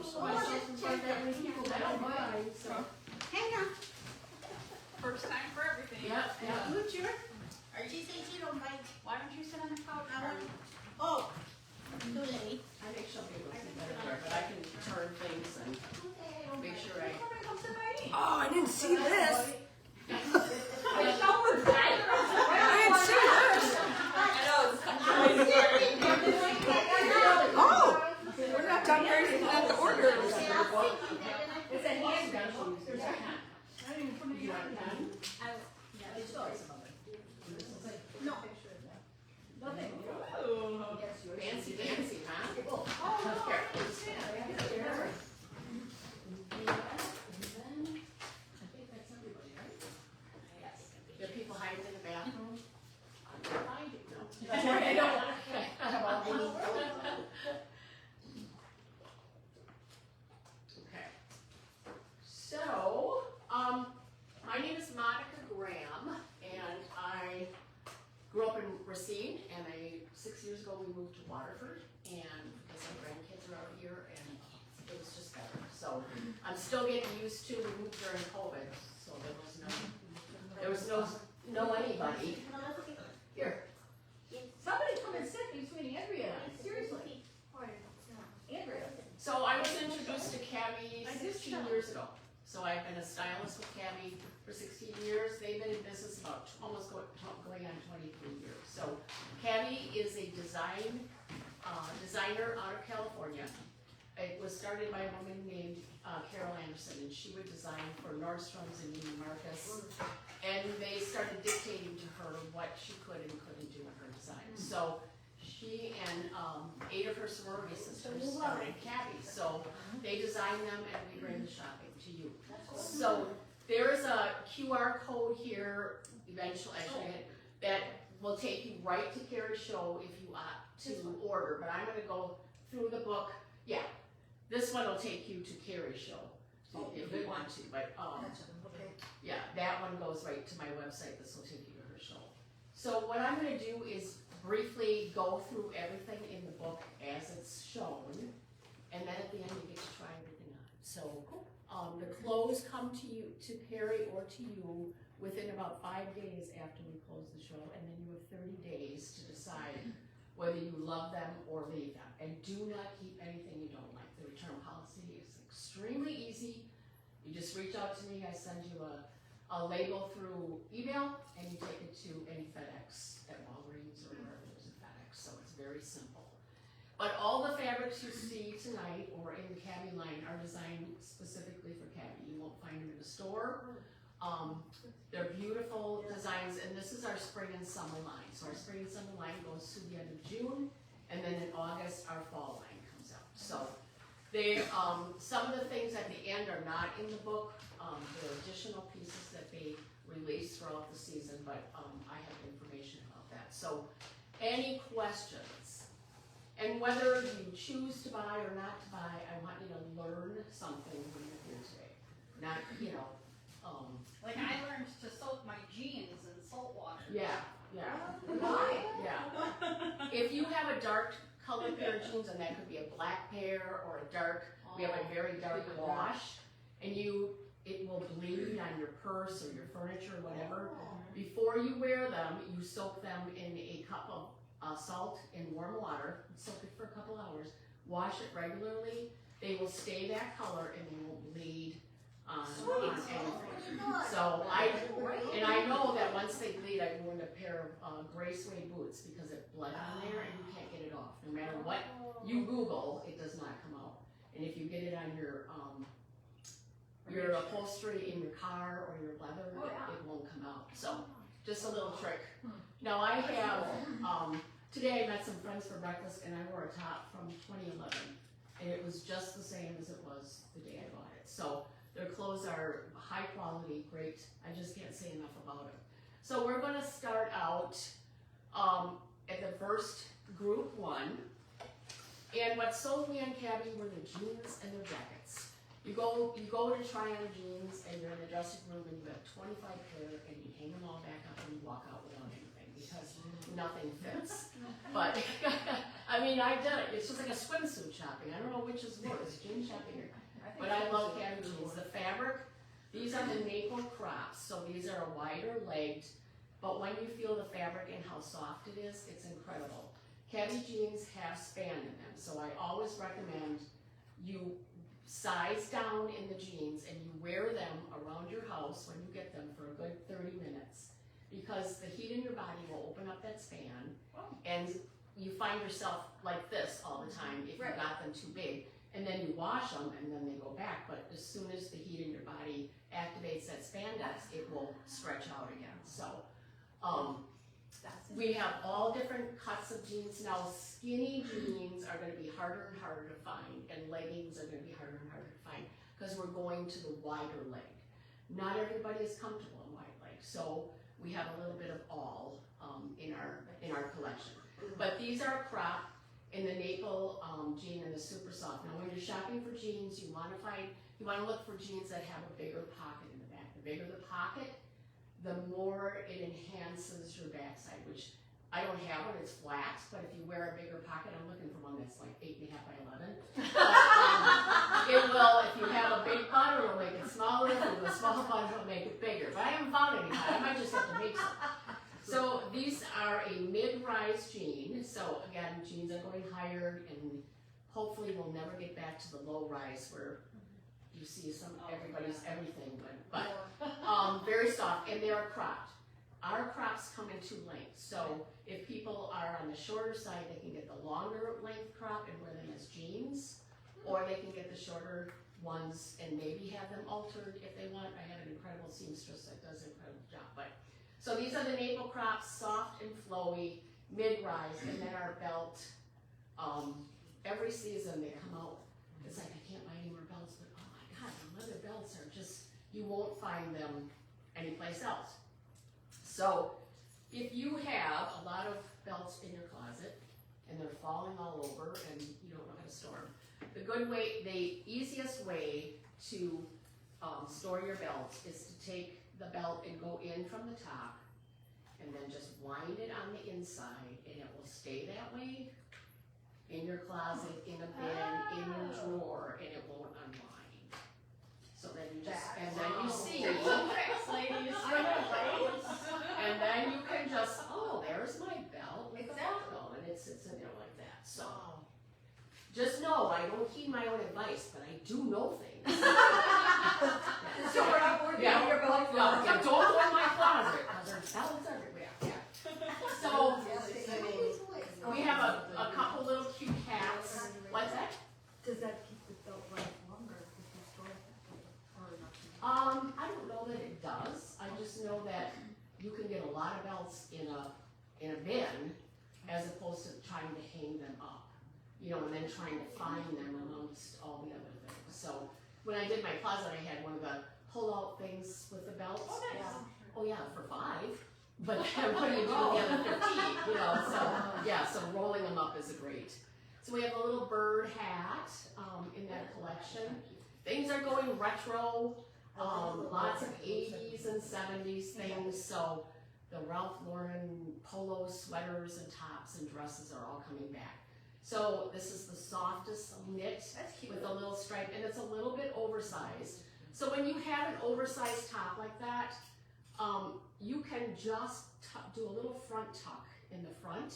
myself in front of that many people, I don't mind, so. Hang on. First time for everything. Yep, yep. Who's your? She says she don't bite. Why don't you sit on the couch? Oh, too late. I think she'll be able to see better, but I can turn things and make sure I. Oh, I didn't see this. I showered that. I didn't see this. Oh, we're not done raising at the order. It's a hand gun. There's a hat. I didn't even put it on a pen. No. Nothing. Fancy, fancy, huh? Oh, here. There are people hiding in the bathroom. I'm not hiding. No. That's right. I don't. I have all these. Okay. So, my name is Monica Graham, and I grew up in Racine, and 6 years ago we moved to Waterford, and because my grandkids are out here, and it was just better. So I'm still getting used to. We moved during COVID, so there was no anybody. Here, somebody come and sit between Andrea and I. Seriously, Andrea. So I was introduced to Cabi 16 years ago. So I've been a stylist with Cabi for 16 years. They've been in business about almost going on 23 years. So Cabi is a designer out of California. It was started by a woman named Carol Anderson, and she would design for Nordstrom's and Neiman Marcus. And they started dictating to her what she could and couldn't do in her design. So she and 8 of her sorority sisters started Cabi. So they design them, and we bring the shopping to you. So there is a QR code here, eventually, actually, that will take you right to Carrie's show if you opt to order. But I'm going to go through the book. Yeah, this one will take you to Carrie's show if you want to. But yeah, that one goes right to my website. This will take you to her show. So what I'm going to do is briefly go through everything in the book as it's shown, and then at the end you get to try everything on. So the clothes come to you, to Carrie or to you, within about 5 days after we close the show, and then you have 30 days to decide whether you love them or leave them. And do not keep anything you don't like. The return policy is extremely easy. You just reach out to me, I send you a label through email, and you take it to any FedEx at Walgreens or wherever there's a FedEx, so it's very simple. But all the fabrics you see tonight or in the Cabi line are designed specifically for Cabi. You won't find them in the store. They're beautiful designs, and this is our spring and summer line. So our spring and summer line goes through the end of June, and then in August our fall line comes out. So they, some of the things at the end are not in the book. There are additional pieces that they release throughout the season, but I have information about that. So any questions? And whether you choose to buy or not to buy, I want you to learn something when you're here today. Not, you know, like I learned to soak my jeans in salt water. yeah, yeah. Why? Yeah. If you have a dark colored pair of jeans, and that could be a black pair or a dark, we have a very dark wash, and it will bleed on your purse or your furniture or whatever. Before you wear them, you soak them in a cup of salt in warm water, soak it for a couple hours, wash it regularly. They will stay that color and they won't bleed on anything. So I know that once they bleed, I wore a pair of gray suede boots because it bled on there and you can't get it off. No matter what you Google, it does not come out. And if you get it on your upholstery in your car or your leather, it won't come out. So just a little trick. Now I have, today I met some friends for breakfast and I wore a top from 2011 and it was just the same as it was the day I bought it. So their clothes are high quality, great. I just can't say enough about it. So we're going to start out at the first group one. And what sold me on Cabi were the jeans and their jackets. You go to try on jeans and you're in the dressing room and you have 25 pair and you hang them all back up and you walk out without anything because nothing fits. But I mean, I did it. It's just like a swimsuit shopping. I don't know which is worse, jean shopping or. But I love Cabi jeans. The fabric, these are the maple crops, so these are a wider legged, but when you feel the fabric and how soft it is, it's incredible. Cabi jeans have span in them, so I always recommend you size down in the jeans and you wear them around your house when you get them for a good 30 minutes. Because the heat in your body will open up that span, and you find yourself like this all the time if you got them too big. And then you wash them and then they go back, but as soon as the heat in your body activates that spandex, it will stretch out again. So, we have all different cuts of jeans. Now, skinny jeans are gonna be harder and harder to find, and leggings are gonna be harder and harder to find, because we're going to the wider leg. Not everybody is comfortable in wide leg, so we have a little bit of all in our collection. But these are crop in the maple jean and the super soft. Now when you're shopping for jeans, you wanna look for jeans that have a bigger pocket in the back. The bigger the pocket, the more it enhances your backside, which I don't have one, it's flat, but if you wear a bigger pocket, I'm looking for one that's like 8.5 by 11. But, it will, if you have a big butt, it'll make it smaller. If you have a small butt, it'll make it bigger. But I haven't found any. I might just have to make some. So these are a mid-rise jean. So again, jeans are going higher, and hopefully we'll never get back to the low rise where you see everybody's everything, but very soft, and they are cropped. Our crops come in 2 lengths. So if people are on the shorter side, they can get the longer length crop and wear them as jeans, or they can get the shorter ones and maybe have them altered if they want. I have an incredible seamstress that does an incredible job. So these are the maple crops, soft and flowy, mid-rise, and then our belt. Every season they come out. It's like, I can't buy any more belts, but oh my God, the leather belts are just, you won't find them anyplace else. So if you have a lot of belts in your closet and they're falling all over and you don't know how to store them, the easiest way to store your belts is to take the belt and go in from the top and then just wind it on the inside, and it will stay that way in your closet, in a bin, in your drawer, and it won't unwind. So then you just, and then you see, and then you can just, oh, there's my belt with the buckle, and it sits in there like that. So just know, I don't heed my own advice, but I do know things. So we're not working on your belly flowers. Yeah, don't go in my closet, because there's belts everywhere. Yeah. So we have a couple little cute hats. What's that? Does that keep the belt life longer if you store it that way, or not? I don't know that it does. I just know that you can get a lot of belts in a bin, as opposed to trying to hang them up, and then trying to find them amongst all the other things. So when I did my closet, I had one of the pull-out things with the belts. Oh, nice. Oh yeah, for 5. But what do you do with the other 15? So rolling them up is great. So we have a little bird hat in that collection. Things are going retro. Lots of 80s and 70s things. So the Ralph Lauren polo sweaters and tops and dresses are all coming back. So this is the softest knit with a little stripe, and it's a little bit oversized. So when you have an oversized top like that, you can just do a little front tuck in the front.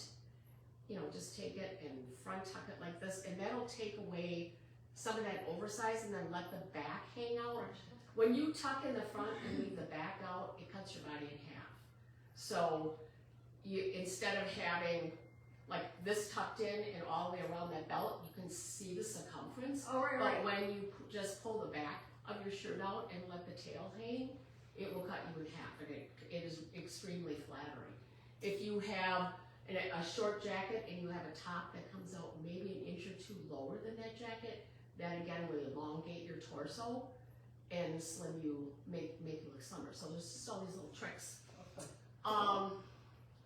Just take it and front tuck it like this, and that'll take away some of that oversize, and then let the back hang out. When you tuck in the front and leave the back out, it cuts your body in half. So instead of having like this tucked in and all the way around that belt, you can see the circumference. Oh, right, but when you just pull the back of your shirt out and let the tail hang, it will cut you in half, and it is extremely flattering. If you have a short jacket and you have a top that comes out maybe an inch or 2 lower than that jacket, that again will elongate your torso and slim you, make you look slimmer. So there's just all these little tricks.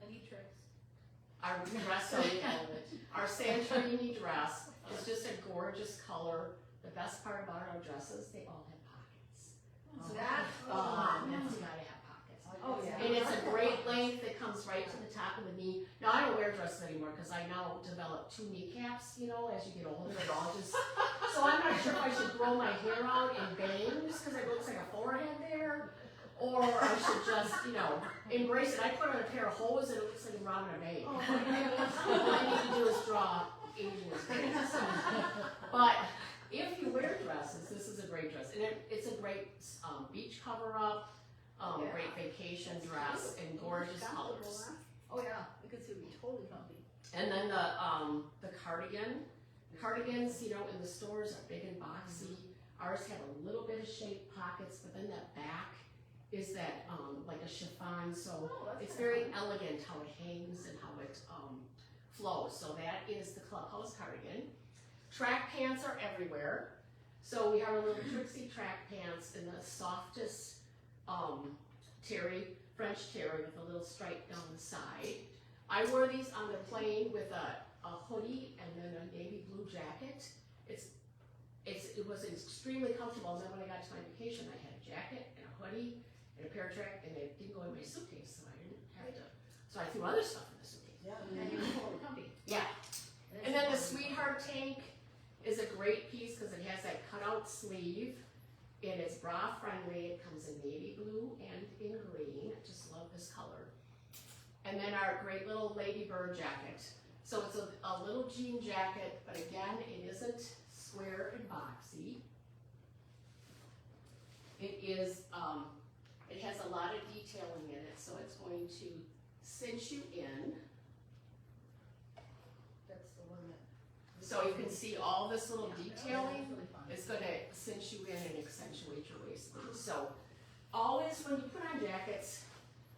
Any tricks? Our dress, our Santorini dress is just a gorgeous color. The best part about our dresses, they all have pockets. So that's fun. You gotta have pockets. Oh, yeah. And it's a great length, it comes right to the top of the knee. Now, I don't wear dresses anymore, cause I now develop 2 kneecaps, you know, as you get older, it all just, so I'm not sure if I should grow my hair out in bangs, cause it looks like a forehead there, or I should just, you know, embrace it. I put on a pair of hose and it looks like I'm robbing a bank. Oh, my goodness. All I need to do is draw Asian bangs. But if you wear dresses, this is a great dress, and it's a great beach cover-up, great vacation dress, and gorgeous colors. Oh, yeah, we could see, we totally comfy. And then the cardigan. Cardigans, you know, in the stores are big and boxy. Ours have a little bit of shaped pockets, but then that back is that like a chiffon, so it's very elegant how it hangs and how it flows. So that is the Clubhouse cardigan. Track pants are everywhere. So we have a little Trixie track pants in the softest French terry with a little stripe down the side. I wore these on the plane with a hoodie and then a navy blue jacket. It was extremely comfortable, and then when I got to my vacation, I had a jacket and a hoodie and a pair of track, and it didn't go in my suitcase, so I didn't have to. So I threw other stuff in the suitcase. Yeah, and you were totally comfy. Yeah. And then the Sweetheart tank is a great piece because it has that cutout sleeve. It is bra friendly. It comes in navy blue and in green. I just love this color. And then our great little Ladybird jacket. So it's a little jean jacket, but again, it isn't square and boxy. It is, it has a lot of detailing in it, so it's going to cinch you in. That's the one that. So you can see all this little detailing. That's really fun. It's gonna cinch you in and accentuate your waistline. So always when you put on jackets,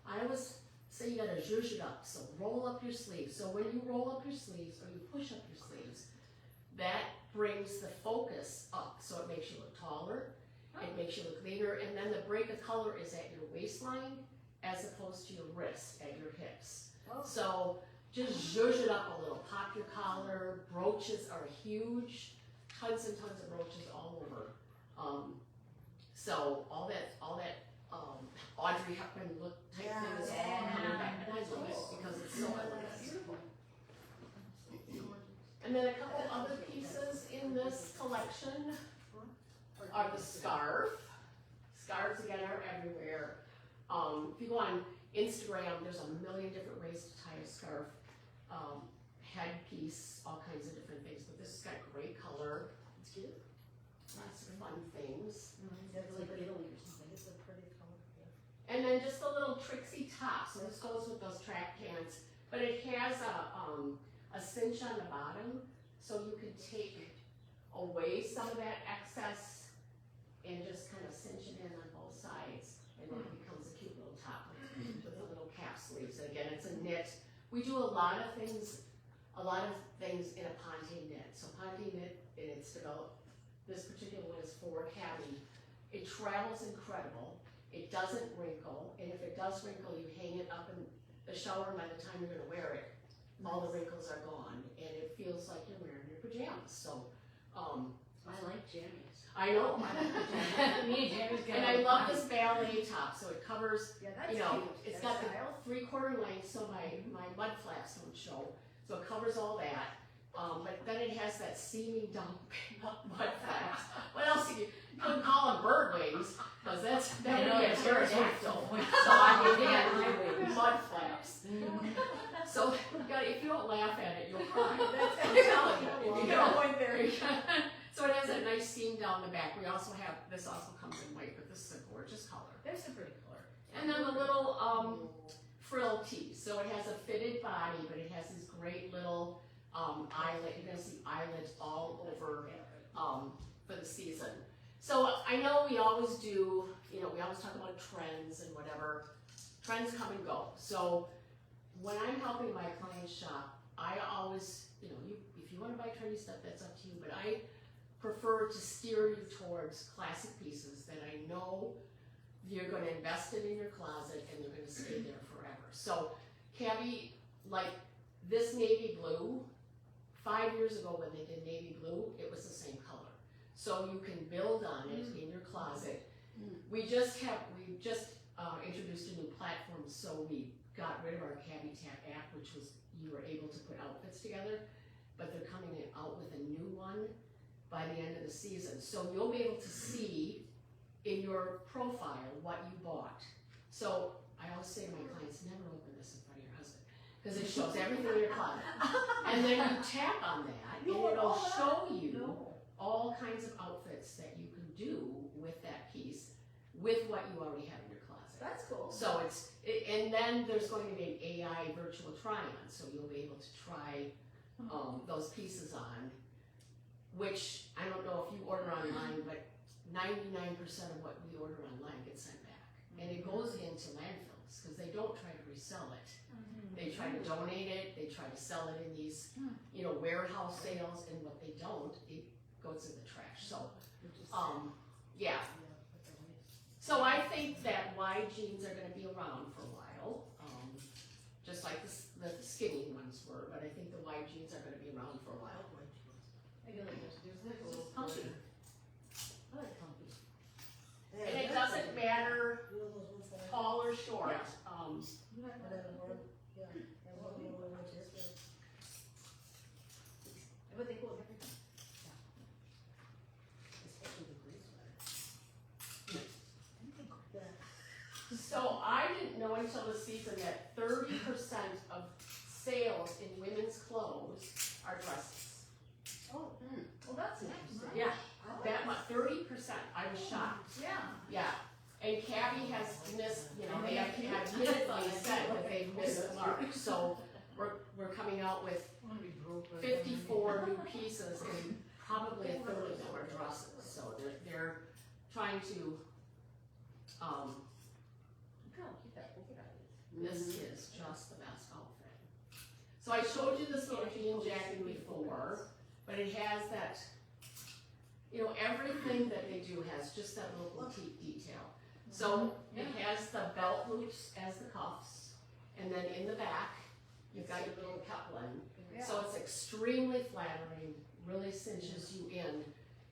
I always say you gotta zhuzh it up. So roll up your sleeves. So when you roll up your sleeves or you push up your sleeves, that brings the focus up. So it makes you look taller, it makes you look leaner, and then the break of color is at your waistline as opposed to your wrist, at your hips. Oh. So just zhuzh it up a little. Pop your collar. Brooches are huge. Tons and tons of brooches all over. So all that Audrey Hepburn look type thing is all coming back, and I love it because it's so elegant. Beautiful. And then a couple other pieces in this collection are the scarf. Scarves again are everywhere. If you go on Instagram, there's a million different ways to tie a scarf. Headpiece, all kinds of different things, but this has got great color. It's cute. Lots of fun things. It's like Italy or something. It's a pretty color. And then just a little Trixie top. So this goes with those track pants, but it has a cinch on the bottom, so you can take away some of that excess and just kind of cinch it in on both sides, and then it becomes a cute little top with the little cap sleeves. And again, it's a knit. We do a lot of things in a ponte knit. So ponte knit, and it's developed. This particular one is for Cabi. It travels incredible. It doesn't wrinkle, and if it does wrinkle, you hang it up in the shower, and by the time you're going to wear it, all the wrinkles are gone, and it feels like you're wearing your pajamas. So, I like jammies. I know. I like pajamas. Me and jammies And I love this ballet top, so it covers, Yeah, that's you know, cute. it's That got the style. 3/4 length, so my mud flaps don't show. So it covers all that. But then it has that seaming down mud flaps. What else you couldn't call them bird wings, because that would be a pterodactyl. So I mean, they had mud flaps. So if you don't laugh at it, you'll cry. I'm telling you. If you don't point there. So it has a nice seam down the back. We also have, this also comes in white, but this is a gorgeous color. There's a pretty color. And then the little frill tee. So it has a fitted body, but it has these great little eyelet. You're gonna see eyelets all over for the season. So I know we always do, we always talk about trends and whatever. Trends come and go. So when I'm helping my clients shop, I always, if you want to buy trendy stuff, that's up to you. But I prefer to steer you towards classic pieces that I know you're going to invest in your closet and they're going to stay there forever. So Cabi, like this navy blue, 5 years ago when they did navy blue, it was the same color. So you can build on it in your closet. We just introduced a new platform, so we got rid of our Cabi Tap app, which was, you were able to put outfits together, but they're coming out with a new one by the end of the season. So you'll be able to see in your profile what you bought. So I always say to my clients, never open this in front of your husband, because it shows everything in your closet. And then you tap on that, and it'll show you all kinds of outfits that you can do with that piece, with what you already have in your closet. That's cool. So and then there's going to be an AI virtual try-on, so you'll be able to try those pieces on, which I don't know if you order online, but 99% of what we order online gets sent back. And it goes into landfills, because they don't try to resell it. They try to donate it, they try to sell it in these, warehouse sales, and what they don't, it goes in the trash. So, yeah. So I think that wide jeans are gonna be around for a while, just like the skinny ones were, but I think the wide jeans are gonna be around for a while. I feel like there's a little comfy. I like comfy. And it doesn't matter tall or short, But they go with everything. So I didn't know until the season that 30% of sales in women's clothes are dresses. Oh, well, that's interesting. Yeah, I like that much, 30%, I was shocked. Yeah. Yeah, and Cabi has missed, they have admittedly said that they've missed the mark. So we're coming out with 54 new pieces, and probably a third of them are dresses. So they're trying to, this is just the best outfit. So I showed you this little jean jacket before, but it has that, everything that they do has just that little boutique detail. So it has the belt loops as the cuffs, and then in the back, you've got your little coupling. So it's extremely flattering, really cinches you in,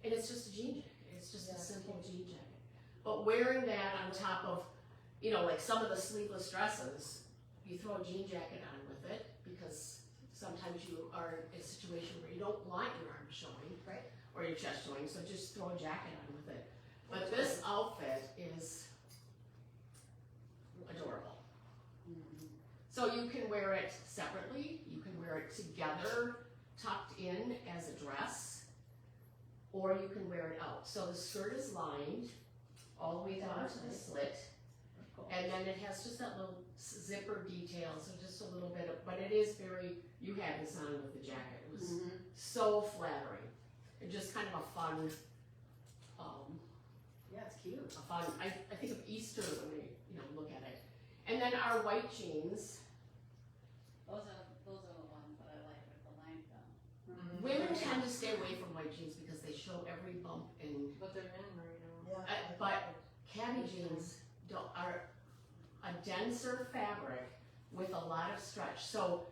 and it's just a jean jacket. It's just a simple jean jacket. But wearing that on top of, like some of the sleeveless dresses, you throw a jean jacket on with it, because sometimes you are in a situation where you don't want your arms showing, Right. or your chest showing, so just throw a jacket on with it. But this outfit is adorable. So you can wear it separately, you can wear it together, tucked in as a dress, or you can wear it out. So the skirt is lined all the way down to the slit, and then it has just that little zipper detail, so just a little bit of, but it is very, you had this on with the jacket, it was so flattering. And just kind of a fun, Yeah, it's cute. I think of Easter when we, look at it. And then our white jeans, Those are the ones that I like with the line though. women tend to stay away from white jeans because they show every bump in, But they're in right now. but Cabi jeans are a denser fabric with a lot of stretch. So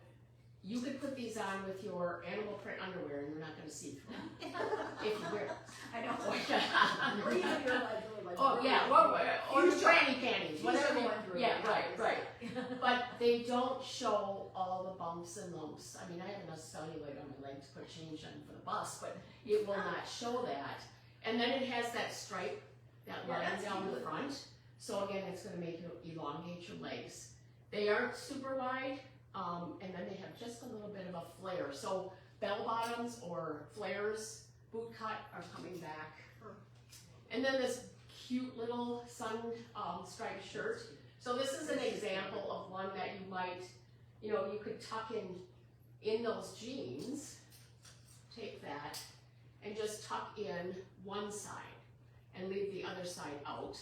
you could put these on with your animal print underwear and you're not gonna see through them if you wear it. I know. Or Or even your like. Oh, yeah, or the tranny panties, whatever. T-shirt Yeah, underwear. right. But they don't show all the bumps and lumps. I mean, I have enough cellulite on my leg to put change on for the bus, but it will not show that. And then it has that stripe, that line that's down the cute. front. So again, it's gonna make you elongate your legs. They aren't super wide, and then they have just a little bit of a flare. So bell bottoms or flares, boot cut are coming back. And then this cute little sun striped shirt. So this is an example of one that you might, you could tuck in those jeans, take that, and just tuck in one side and leave the other side out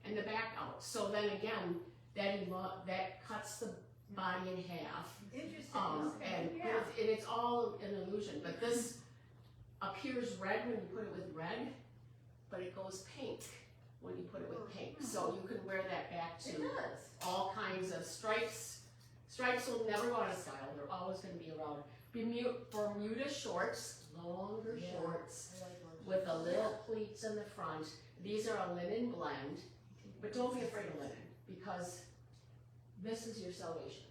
and the back out. So then again, that cuts the body in half. Interesting. And Yeah. it's all an illusion, but this appears red when you put it with red, but it goes pink when you put it with pink. So you can wear that back It to does. all kinds of stripes. Stripes will never go out of style, they're always gonna be around. Bermuda shorts, longer shorts, with the little pleats in the front. These are a linen blend, but don't be afraid of linen. because this is your salvation.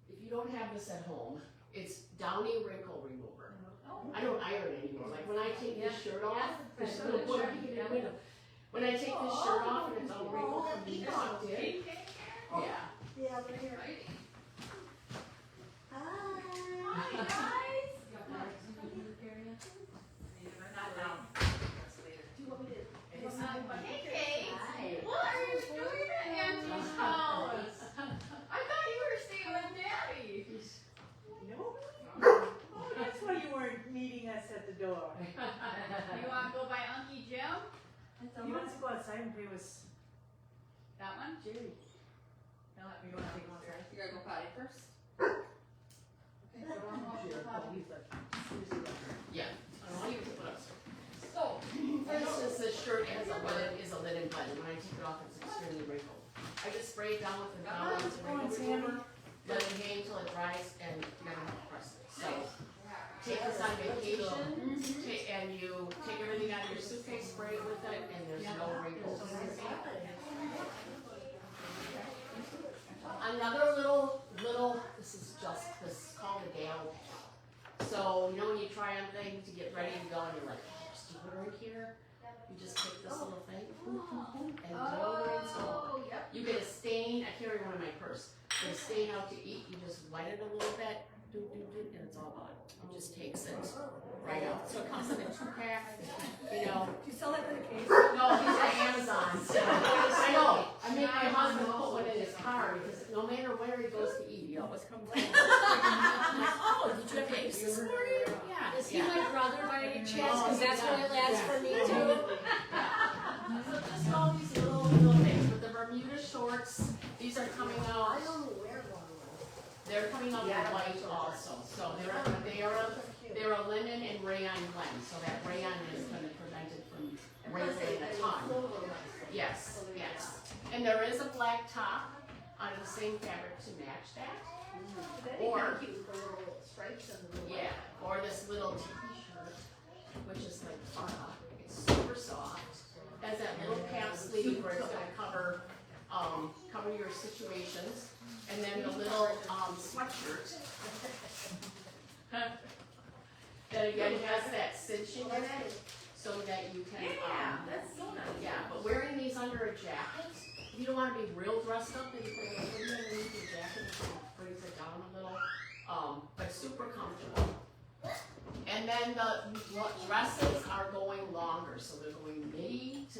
If you don't have this at home, it's Downy Wrinkle Remover. Oh. I don't iron anymore, like when I take this shirt off, Yeah. there's a little boy peeking in the window. When I take this shirt off and it's all wrinkled from being tucked in, yeah. Yeah, they're here. Hi Hi. guys. Not now. That's later. Do you want me to? Hey Kate. Hi. What are you doing at Auntie's house? I thought you were staying with Daddy. No. Oh, that's why you weren't meeting us at the door. You want to go by Uncle Jim? You want to go outside and play with That one? Jerry? No, You want to take him outside? You gotta go potty first. Yeah, I want you to put up. So, For instance, this shirt is a linen blend, when I take it off, it's extremely wrinkled. I just spray it down with the Downy Wrinkle Remover, let it hang till it dries, and then press it. So, take this on vacation, and you take everything out of your suitcase, spray it with it, and there's no wrinkles. Another little, this is called a gal pad. So, you know when you try on things to get ready to go, and you're like, oh, there's deodorant here? You just take this little thing, and deodorant's all. yep. You get a stain, I carry one in my purse, get a stain out to eat, you just wet it a little bit, and it's all gone. It just takes it right out. So it comes in a 2-pack, you know. Do you sell that for the case? No, he's on Amazon. So I know. I made my husband put one in his car because no matter where he goes to eat, he always comes in. Oh, did you have eggs this morning? Yeah. Is he my brother by any chance? Cause that's what it lasts for me too. So just all these little things. With the Bermuda shorts, these are coming out. only wear one. They're coming out in white also. So they're a linen and rayon blend. So that rayon is going to prevent it from wrinkling a ton. Yes, yes. And there is a black top out of the same fabric to match that. Or, yeah, or this little t-shirt, which is like it's super soft. Has that little cap sleeve where it's gonna cover your situations. And then the little sweatshirt. That again has that cinching in it, so that you can, that's so nice. yeah, but wearing these under a jacket, if you don't wanna be real dressed up, then you put a hoodie underneath your jacket, and brings it down a little, but super comfortable. And then the dresses are going longer, so they're going midi to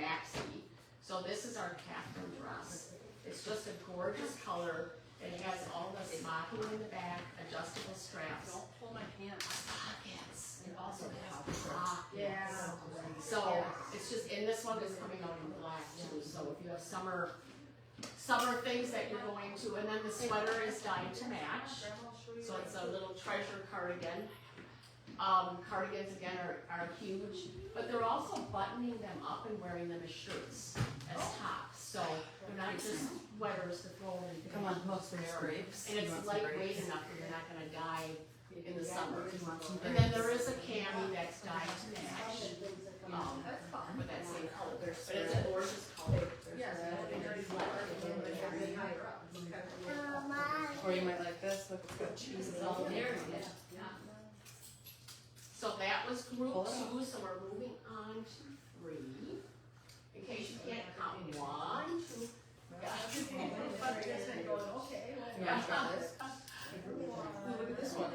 maxi. So this is our Catherine dress. It's just a gorgeous color. It has all the smocking in the back, adjustable straps. Don't pull my pants. Pockets. It also has pockets. So it's just, and this one is coming out in black too. So if you have summer things that you're going to, and then the sweater is dyed to match. So it's a little treasure cardigan. Cardigans again are huge, but they're also buttoning them up and wearing them as shirts, as tops. So they're not just sweaters to throw in. Come on, most of your grapes. And it's lightweight enough that you're not gonna die in the summer. And then there is a cami that's dyed to match, That's fun. with that same color. But it's a gorgeous color. Or you might like this, look, it's got cheese It's all there. So that was group 2, so we're moving on to 3. In case you can't count 1, 2. Yeah. Look at this one.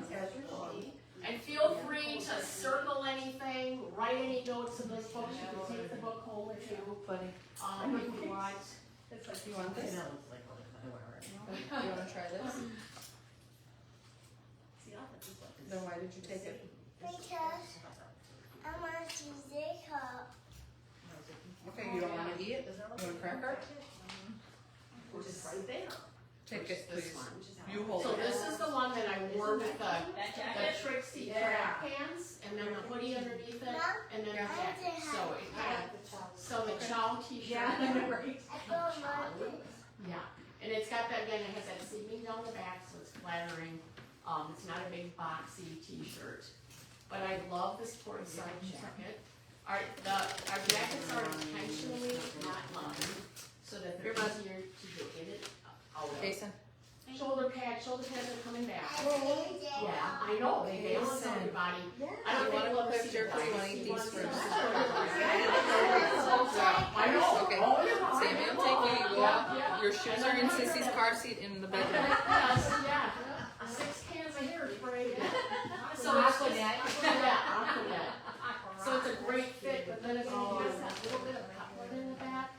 And feel free to circle anything, write any notes in this book. You can take the book home with you, Funny. if you want. It's like, you want this? You wanna try this? Then why did you take it? Because I want to take her. Okay, you don't wanna eat it? You want a cracker? Take it, This please. one. You hold So it. this is the one that I wore with the That jacket? Trixie track pants, and then the hoodie underneath it, and then the jacket. So it had, so the chow t-shirt. I don't want it. Yeah, and it's got that, again, it has that seaming down the back, so it's flattering. It's not a big boxy t-shirt. But I love this port side jacket. Our jackets are intentionally not lined, so that they're Here, bud. easier to get in it, out of. Jason. Shoulder pads are coming back. Yeah, I know, they balance on your body. I don't think we'll ever see the Because you want to eat these guys. first. I know. Okay. Oh, yeah. Sammy, I'm taking you. Yeah. Your shoes are in Sissy's car seat in the bedroom. Yes, yeah. 6 cans of hairspray. So it's just, yeah, Aquanet. So it's a great fit, but then it has that little bit of couplet in the back,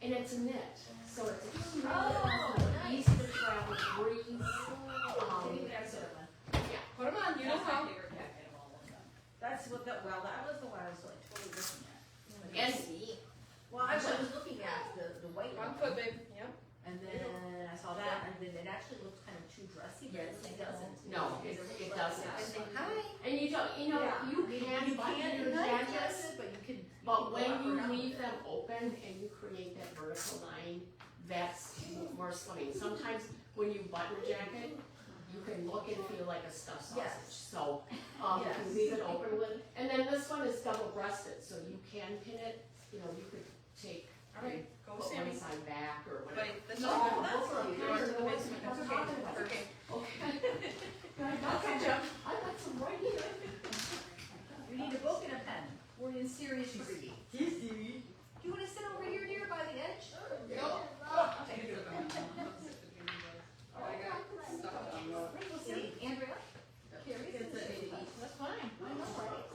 and it's a knit. So it's extremely easy to travel, breathe. Put them on, you know how. That's what that was the one I was like totally looking at. And Well, I was looking at the white One one, foot, babe. Yep. and then I saw that, and then it actually looks kind of too dressy, but it doesn't. no, it doesn't. I say, hi. And you don't, you know, you can button your jackets, but you can. but when you leave them open and you create that vertical line, that's more slimming. Sometimes when you button a jacket, you can look and feel like a stuffed sausage. Yes. So, you can leave it open with, and then this one is double breasted, so you can pin it, you know, you could take, All right, go put one Sammy. side back or whatever. Buddy, this is No, good. that's all right. Yours in the basement. Okay. Okay. Okay, Jim. I got some right here. You need a book and a pen. We're in serious reading. Do you want to sit over here, dear, by the edge? We'll see. Andrea? Carrie? That's fine. I know, right?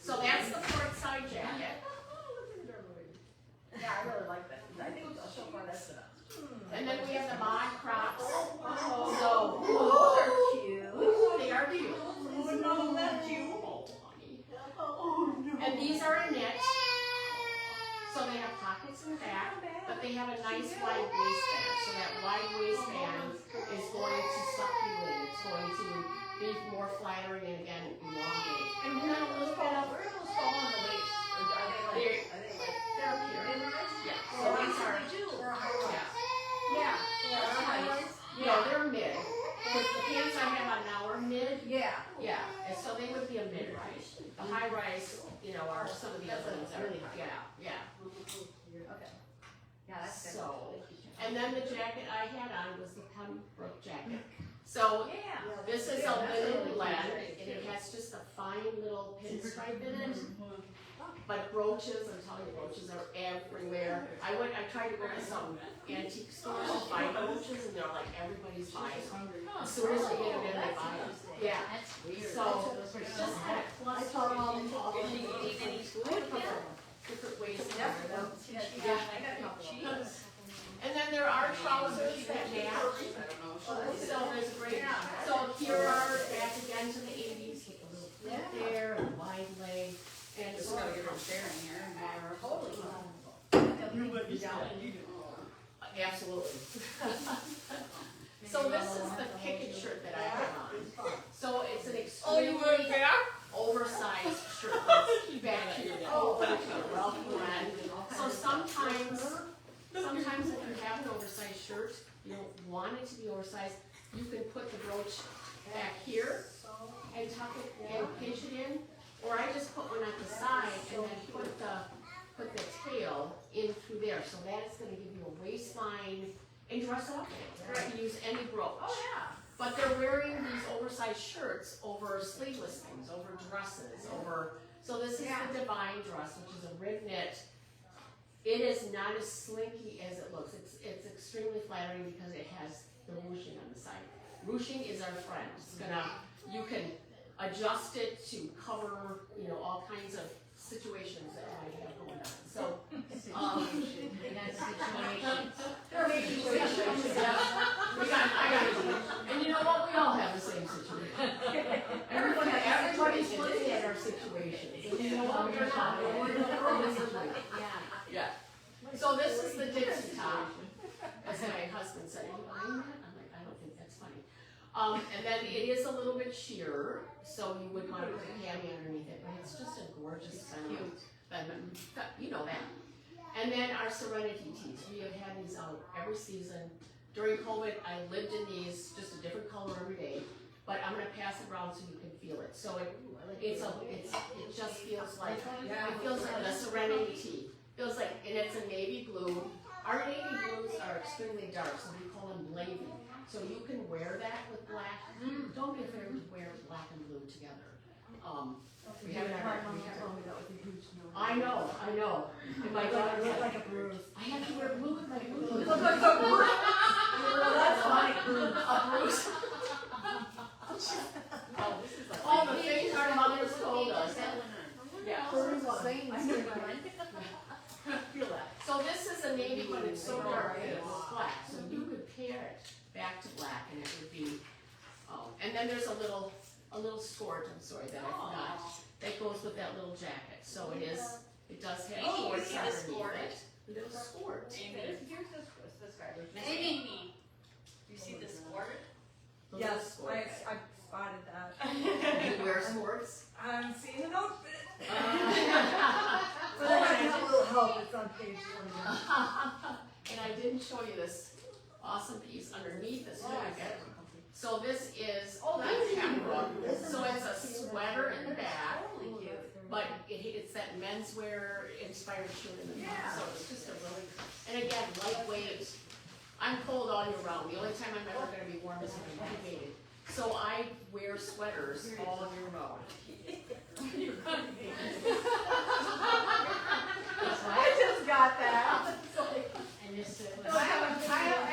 So that's the port side jacket. Yeah, I really like that. I think so far that's enough. And then we have the mod crops. Oh, So, they're cute. they are cute. Oh, no, that's you. Oh, honey. Oh, no. And these are a knit. So they have pockets in the back, but they have a nice wide waistband. So that wide waistband is going to suck you in. It's going to be more flattering and again elongate. And then a little bit of Where do those fall on the waist? Or are they like, they're up here. yeah. So these are, They do. yeah. Yeah. Highlights? No, they're mid. Because the pants I have on now are mid. Yeah. Yeah, and so they would be a mid rise. The high rise, you know, are some of the other ones that are, yeah. Okay. Yeah, that's good. So, and then the jacket I had on was the Pembroke jacket. So Yeah. this is a linen blend, and it has just a fine little pinstripe in it. But brooches, I'm telling you, brooches are everywhere. I tried to go to some antique stores to buy brooches, and they're like, everybody's buying them. As soon as you get them in, they buy them. Yeah. That's weird. So, it's just that cluster of all the different ways to wear them. Yeah, I got a couple of those. And then there are trousers that match. So there's a great, so here are back again to the 80s, with a little flip there, and wide leg, and Just gotta get her chair in here. holy. You would be down. Absolutely. So this is the picket shirt that I have on. So it's an extremely oversized shirt that's back to your toe, back to your well end. So sometimes if you have an oversized shirt, you don't want it to be oversized, you can put the brooch back here and tuck it and pinch it in. Or I just put one at the side and then put the tail in through there. So that is gonna give you a waistline and dress up. You can use any brooch. Oh, yeah. But they're wearing these oversized shirts over sleeveless things, over dresses, over, so this is the Divine dress, which is a rib knit. It is not as slinky as it looks. It's extremely flattering because it has the ruching on the side. Ruching is our friend. It's gonna, you can adjust it to cover, you know, all kinds of situations that you might have going on. So, there are situations, yeah. I got it. And you know what? We all have the same situation. Everybody's looking at our situations. And you know what? We're not. We're in a situation. Yeah. So this is the Dixie top, as my husband said. Are you buying that? I'm like, I don't think that's funny. And then it is a little bit sheer, so you would want to put a cami underneath it, but it's just a gorgeous feminine. You know that. And then our Serenity tees. We have had these out every season. During COVID, I lived in these, just a different color every day. But I'm gonna pass it around so you can feel it. it. So it just feels like, it feels like a Serenity tee. Feels like, and it's a navy blue. Our navy blues are extremely dark, so we call them blazing. So you can wear that with black. Don't be afraid to wear black and blue together. We have it on our, I know. And my daughter Look said, like a bruise. I have to wear blue with my blues. Look like a bruise. Well, that's funny. A bruise. All the things our mothers told us. Yeah. Feel that. So this is a navy, but it's so dark that it's black. So you could pair it back to black, and it would be. And then there's a little skirt. I'm sorry that I forgot. That goes with that little jacket. So it does have shorts underneath it. Little skirt. Here's this guy. Amy, you see the skirt? The little Yes, skirt. I spotted that. You wear skirts? I'm seeing an outfit. And But I have a little help. It's on page 21. I didn't show you this awesome piece underneath this jacket. So this is, that's camera. So it's a sweater in the back, but it's that menswear inspired shirt in the front. So it's just a really, and again, lightweight. I'm cold all year round. The only time I'm ever gonna be warm is when I'm lightweighted. So I wear sweaters all year round. I just got that. And you said, I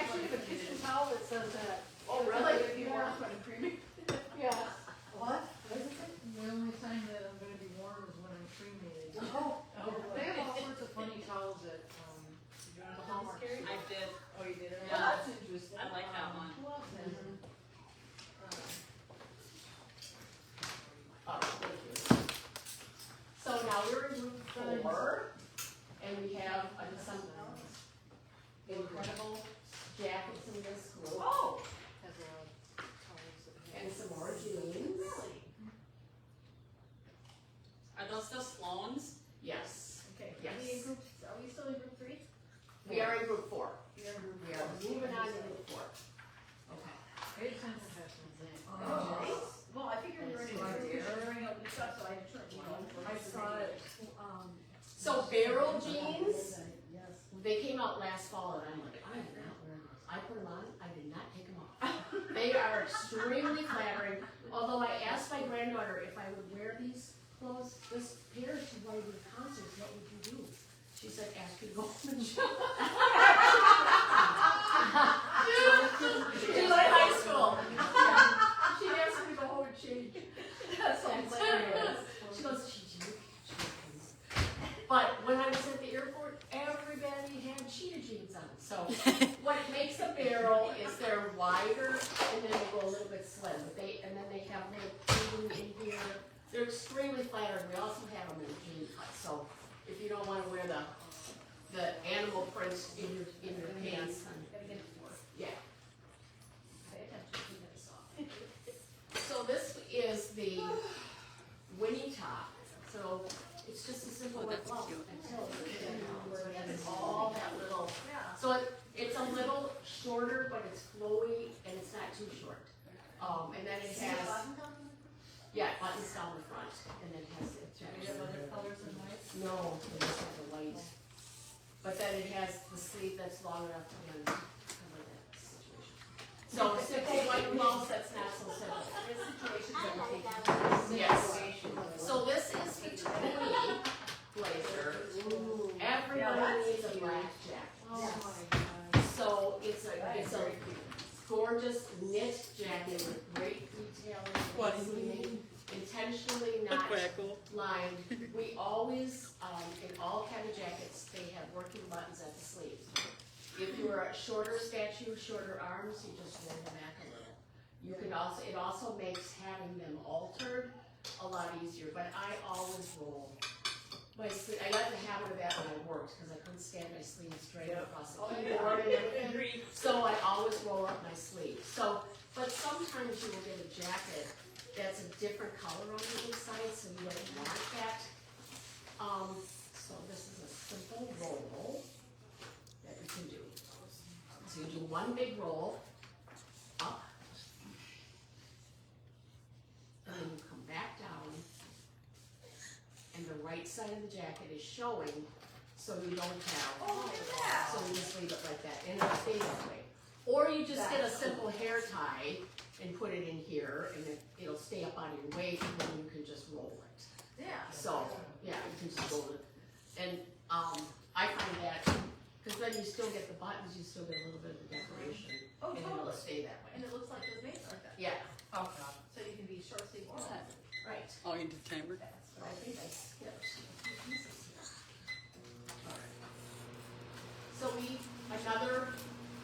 actually have a kitchen towel that says that. oh really? If you want to creamy. Yeah. What? The only time that I'm gonna be warm is when I'm cremated. Oh. They have all sorts of funny towels at, the Hallmark. I did. Oh, you did it? Yeah. Well, that's interesting. I like that one. Who else has it? Oh, thank you. So now we're in group 4, and we have some incredible jackets in this group. Oh. Has towels that And some more jeans. Are those still Sloan's? Yes. Okay. Yes. Are we still in group 3? We are in group 4. We are moving on to group 4. Okay. Pay attention to that. Oh. Well, I figured we were wearing out the stuff, so I turned I saw it. So barrel jeans, they came out last fall, and I'm like, I did not wear those. I put them on, I did not take them off. They are extremely flattering. Although I asked my granddaughter if I would wear these clothes, this pair to one of your concerts, what would you do? She said, ask you to go home and shop. She's like high school. She asked me to go home and change. That's so hilarious. She goes, but when I was at the airport, everybody had cheetah jeans on. So what makes a barrel is they're wider and then they go a little bit slim. But and then they have little pleating in here. They're extremely flattering. We also have them in jean cut. So if you don't want to wear the animal print in your pants, yeah. So this is the Winnie top. So it's just a simple white blouse until it's all that little. So it's a little shorter, but it's flowy and it's not too short. And then it has buttons down the front, and then it has it. Do we have other colors in white? No, it just has the white. But then it has the sleeve that's long enough to cover that situation. So simple white blouse that's not so simple. Yes. So this is the Tony blazer. Everybody needs a black jacket. Oh my God. So it's a gorgeous knit jacket with great detailing, intentionally not lined. We always, in all Cabi jackets, they have working buttons at the sleeves. If you're a shorter statue, shorter arms, you just roll them back a little. You can also, it also makes having them altered a lot easier, but I always roll my sleeve. I got the habit of that when I worked, because I couldn't stand my sleeves straight across the keyboard and everything. So I always roll up my sleeve. So, but sometimes you will get a jacket that's a different color on the inside, so you don't want that. So this is a simple roll that you can do. So you do one big roll up, and then you come back side of the jacket is showing, so you don't have, Oh, look at that. so we just leave it like that, and it'll stay that way. Or you just get a simple hair tie and put it in here, and it'll stay up on your waist, and then you can just roll it. Yeah. So, yeah, you can just roll it. And, I find that, cause then you still get the buttons, you still get a little bit of the decoration, Oh, and it'll totally. stay that And way. it looks like those maids aren't that. Yeah, Oh, God. So you can be short sleeve or long. right. Oh, you did timer? That's But I think I skipped a few pieces here. Alright. So another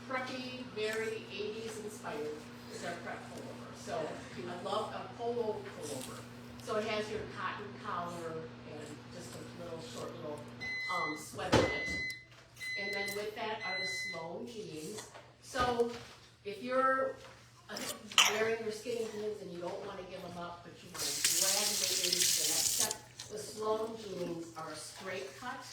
preppy, very 80s inspired is our prep pullover. So I love a polo pullover. So it has your cotton collar and just a little short little sweater in it. And then with that are the Sloan jeans. So if you're wearing your skinny jeans and you don't want to give them up, but you want to graduate into the next step, the Sloan jeans are a straight cut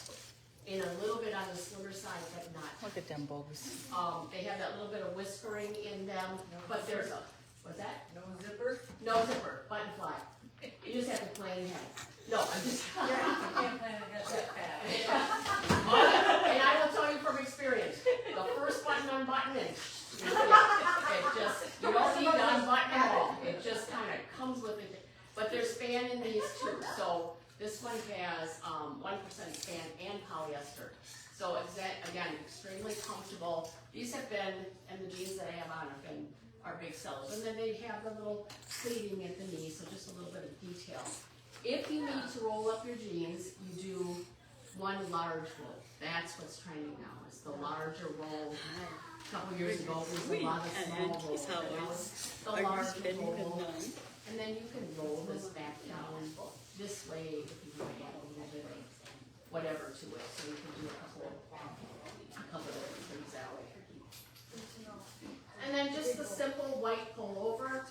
and a little bit on the slimmer side, but not. Look at them bogus. They have that little bit of whiskering in them, but there's a, what's that? No zipper? No zipper, button fly. You just have to plan ahead. No, I'm just. You can't plan to get that fast. And I will tell you from experience, the first button unbuttoned, it just, you don't need to unbutton at all. It just kind of comes with it. But there's span in these too. So this one has 1% span and polyester. So it's again, extremely comfortable. These have been, and the jeans that I have on have been our big sellers. And then they have the little pleating at the knee, so just a little bit of detail. If you need to roll up your jeans, you do one large roll. That's what's trending now, is the larger roll. A couple years ago, there was a lot of small rolls, but now it's the larger roll. And then you can roll this back down this way if you want to add a little bit of whatever to it. So you can do a couple of things that way. And then just the simple white pullover.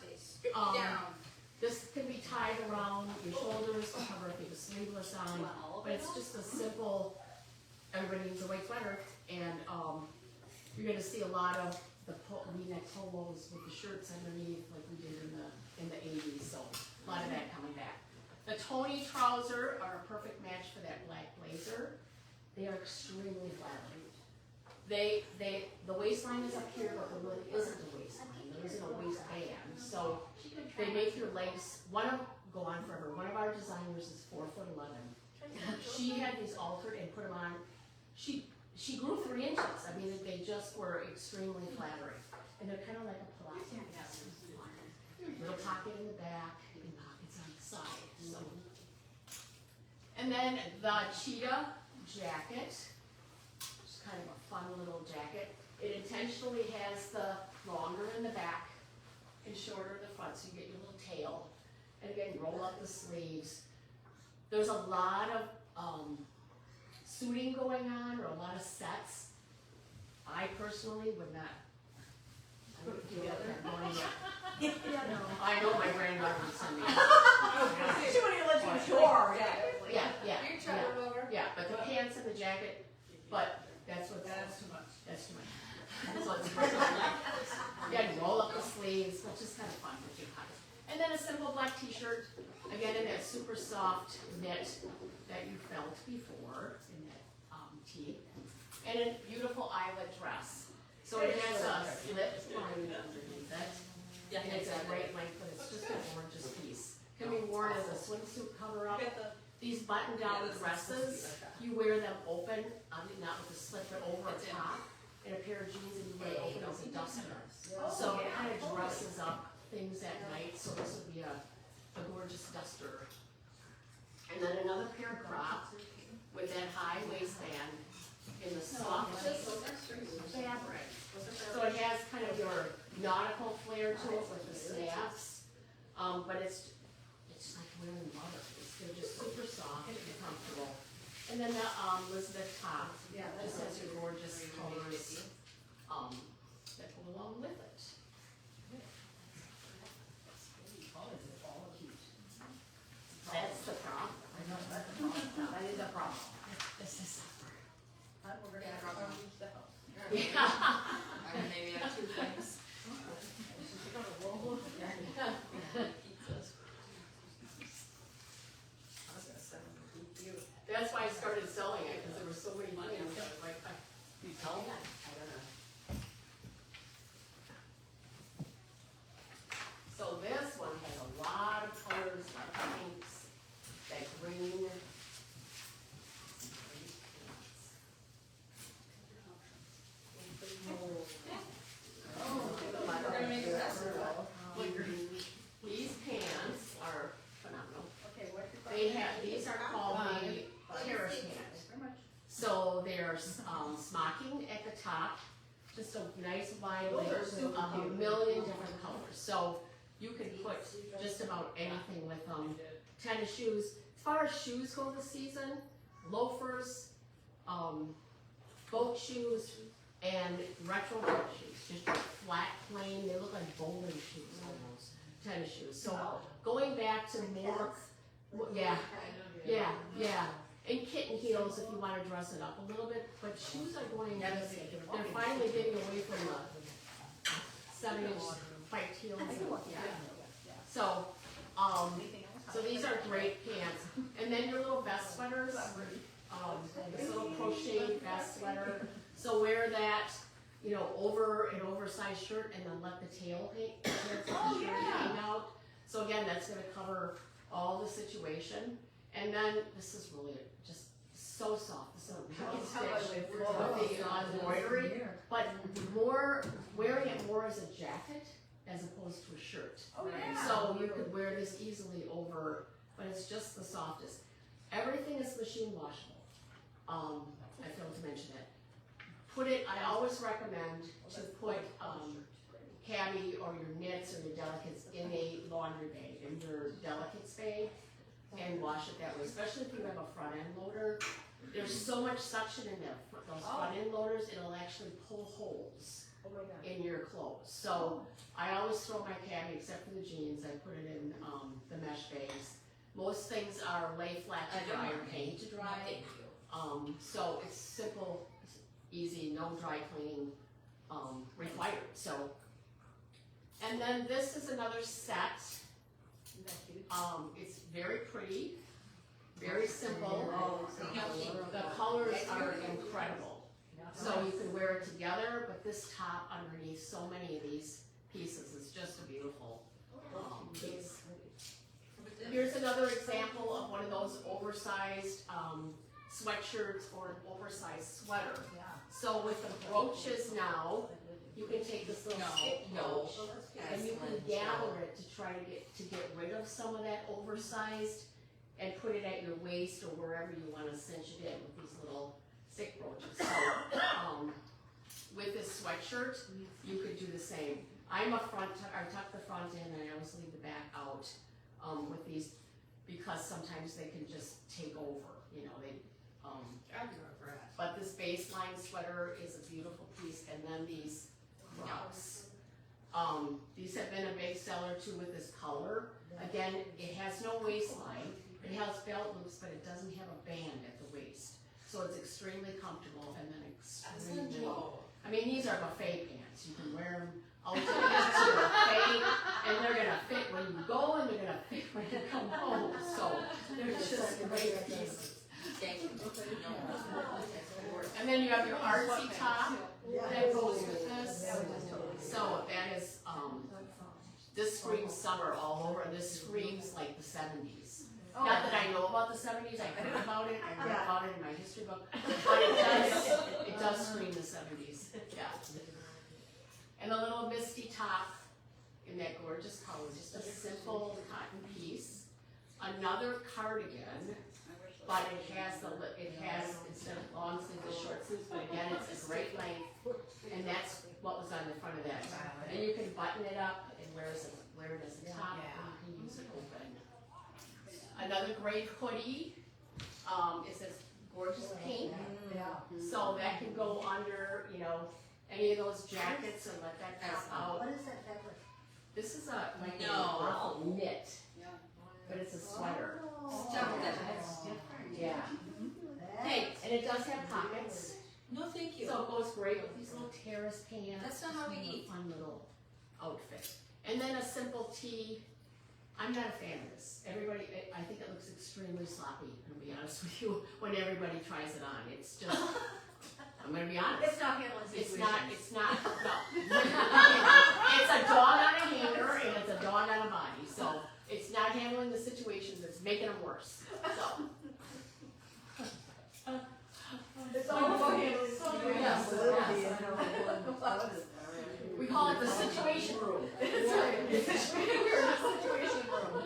This can be tied around your shoulders to cover if you have a sleeveless on, but it's just a simple, everybody needs a white sweater, and you're gonna see a lot of the V-neck polos with the shirts underneath like we did in the 80s, so a lot of that coming back. The Tony trouser are a perfect match for that black blazer. They are extremely flattering. The waistline is up here, but there really isn't a waistline. There isn't a waistband. So they make your legs, go on forever. One of our designers is 4'11". She had these altered and put them on. She grew 3 inches. I mean, they just were extremely flattering. And they're kind of like a palazzo. Little pocket in the back and pockets on the side. So. And then the cheetah jacket. Kind of a fun little jacket. It intentionally has the longer in the back and shorter in the front, so you get your little tail. And again, roll up the sleeves. There's a lot of suiting going on, or a lot of sets. I personally would not. I wouldn't feel like I'm going yet. I know my granddaughter would send me. She wouldn't even let you tour. Yeah, You're trying to over. yeah, but the pants and the jacket, but that's too much. That's too much. So it's yeah, roll up the sleeves, which is kind of fun with your pockets. And then a simple black t-shirt, again in that super soft knit that you felt before, in that tee. And a beautiful eyelet dress. So it has a slit line underneath it. Yeah. And it's a great length, but it's just a gorgeous piece. Can be worn as a swimsuit cover-up. These button-down dresses, you wear them open, not with a slit, but over top, in a pair of jeans, and you wear it open as a duster. So it kind of dresses up things at night, so this would be a gorgeous duster. And then another pair of crops with that high waistband in the softest fabric. So it has kind of your nautical flair to it with the snaps, but it's like wearing leather. They're just super soft and comfortable. And then the Elizabeth top, just has your gorgeous colors that go along with it. That's the prop. That is a prop. This is We're gonna have to use the house. yeah. I mean, maybe I have 2 things. I was gonna send them to you. So you can put just about anything with them. Tennis shoes. As far as shoes go this season, loafers, boat shoes, and retro boat shoes. Just flat, plain. They look like bowling shoes almost. Tennis shoes. So going back to more, yeah. And kitten heels if you want to dress it up a little bit. But shoes are going. They're finally getting away from the 7-inch spiked heels. So, so these are great pants. And then your little vest sweaters. This little crocheted vest sweater. So wear that, you know, over an oversized shirt and then let the tail hang out. So again, that's going to cover all the situation. And then this is really just so soft. This is a stitch with the embroidery, but more wearing it more as a jacket as opposed to a shirt. So you could wear this easily over, but it's just the softest. Everything is machine washable. I failed to mention it. Put it. I always recommend to put cabi or your knits or your delicates in a laundry bag, in your delicates bag, and wash it that way. Especially if you have a front end loader. There's so much suction in there. Those front end loaders, it'll actually pull holes in your clothes. So I always throw my cabi, except for the jeans. I put it in the mesh bags. Most things are lay flat to dry or hang to dry. So it's simple, easy, no dry cleaning required. So, and then this is another set. It's very pretty, very simple. The colors are incredible. So you can wear it together, but this top underneath so many of these pieces is just a beautiful piece. Here's another example of one of those oversized sweatshirts or an oversized sweater. So with the brooches now, you can take this little stick brooch and you can gather it to try to get rid of some of that oversized and put it at your waist or wherever you want to cinch it in with these little stick brooches. So with this sweatshirt, you could do the same. I tuck the front in and I always leave the back out with these because sometimes they can just take over, you know, but this baseline sweater is a beautiful piece, and then these crocs. These have been a big seller too with this color. Again, it has no waistline. It has belt loops, but it doesn't have a band at the waist. So it's extremely comfortable and then extremely I mean, these are buffet pants. You can wear them out to the buffet, and they're gonna fit when you go, and they're gonna fit when you come home. So they're just great pieces. And then you have your artsy top that goes with this. So that is, this screams summer all over, and this screams like the 70s. Not that I know about the 70s, I heard about it, I read about it in my history book, but it does scream the 70s, yeah. And a little misty top in that gorgeous color, just a simple cotton piece. Another cardigan, but it has instead of long sleeves, the short sleeves, but again, it's a great length, and that's what was on the front of that. And you can button it up and wear it as a top, and you can use it open. Another great hoodie, it says gorgeous pink, so that can go under, you know, any of those jackets and let that pop out. What is that fabric? This is a knit, but it's a sweater. That's different. Yeah. Hey, and it does have pockets. No, thank you. So it goes great with these little terrace pants. That's not how we eat. Fun little outfit. And then a simple tee. I'm not a fan of this. Everybody, I think it looks extremely sloppy, I'm gonna be honest with you, when everybody tries it on. It's just, I'm gonna be honest. It's not handling It's situations. not, no. It's a dog on a hanger and it's a dog on a body. So it's not handling the situations, it's making them worse. So. It's all about handling situations. We call it the situation room. It's right. We're in the situation room.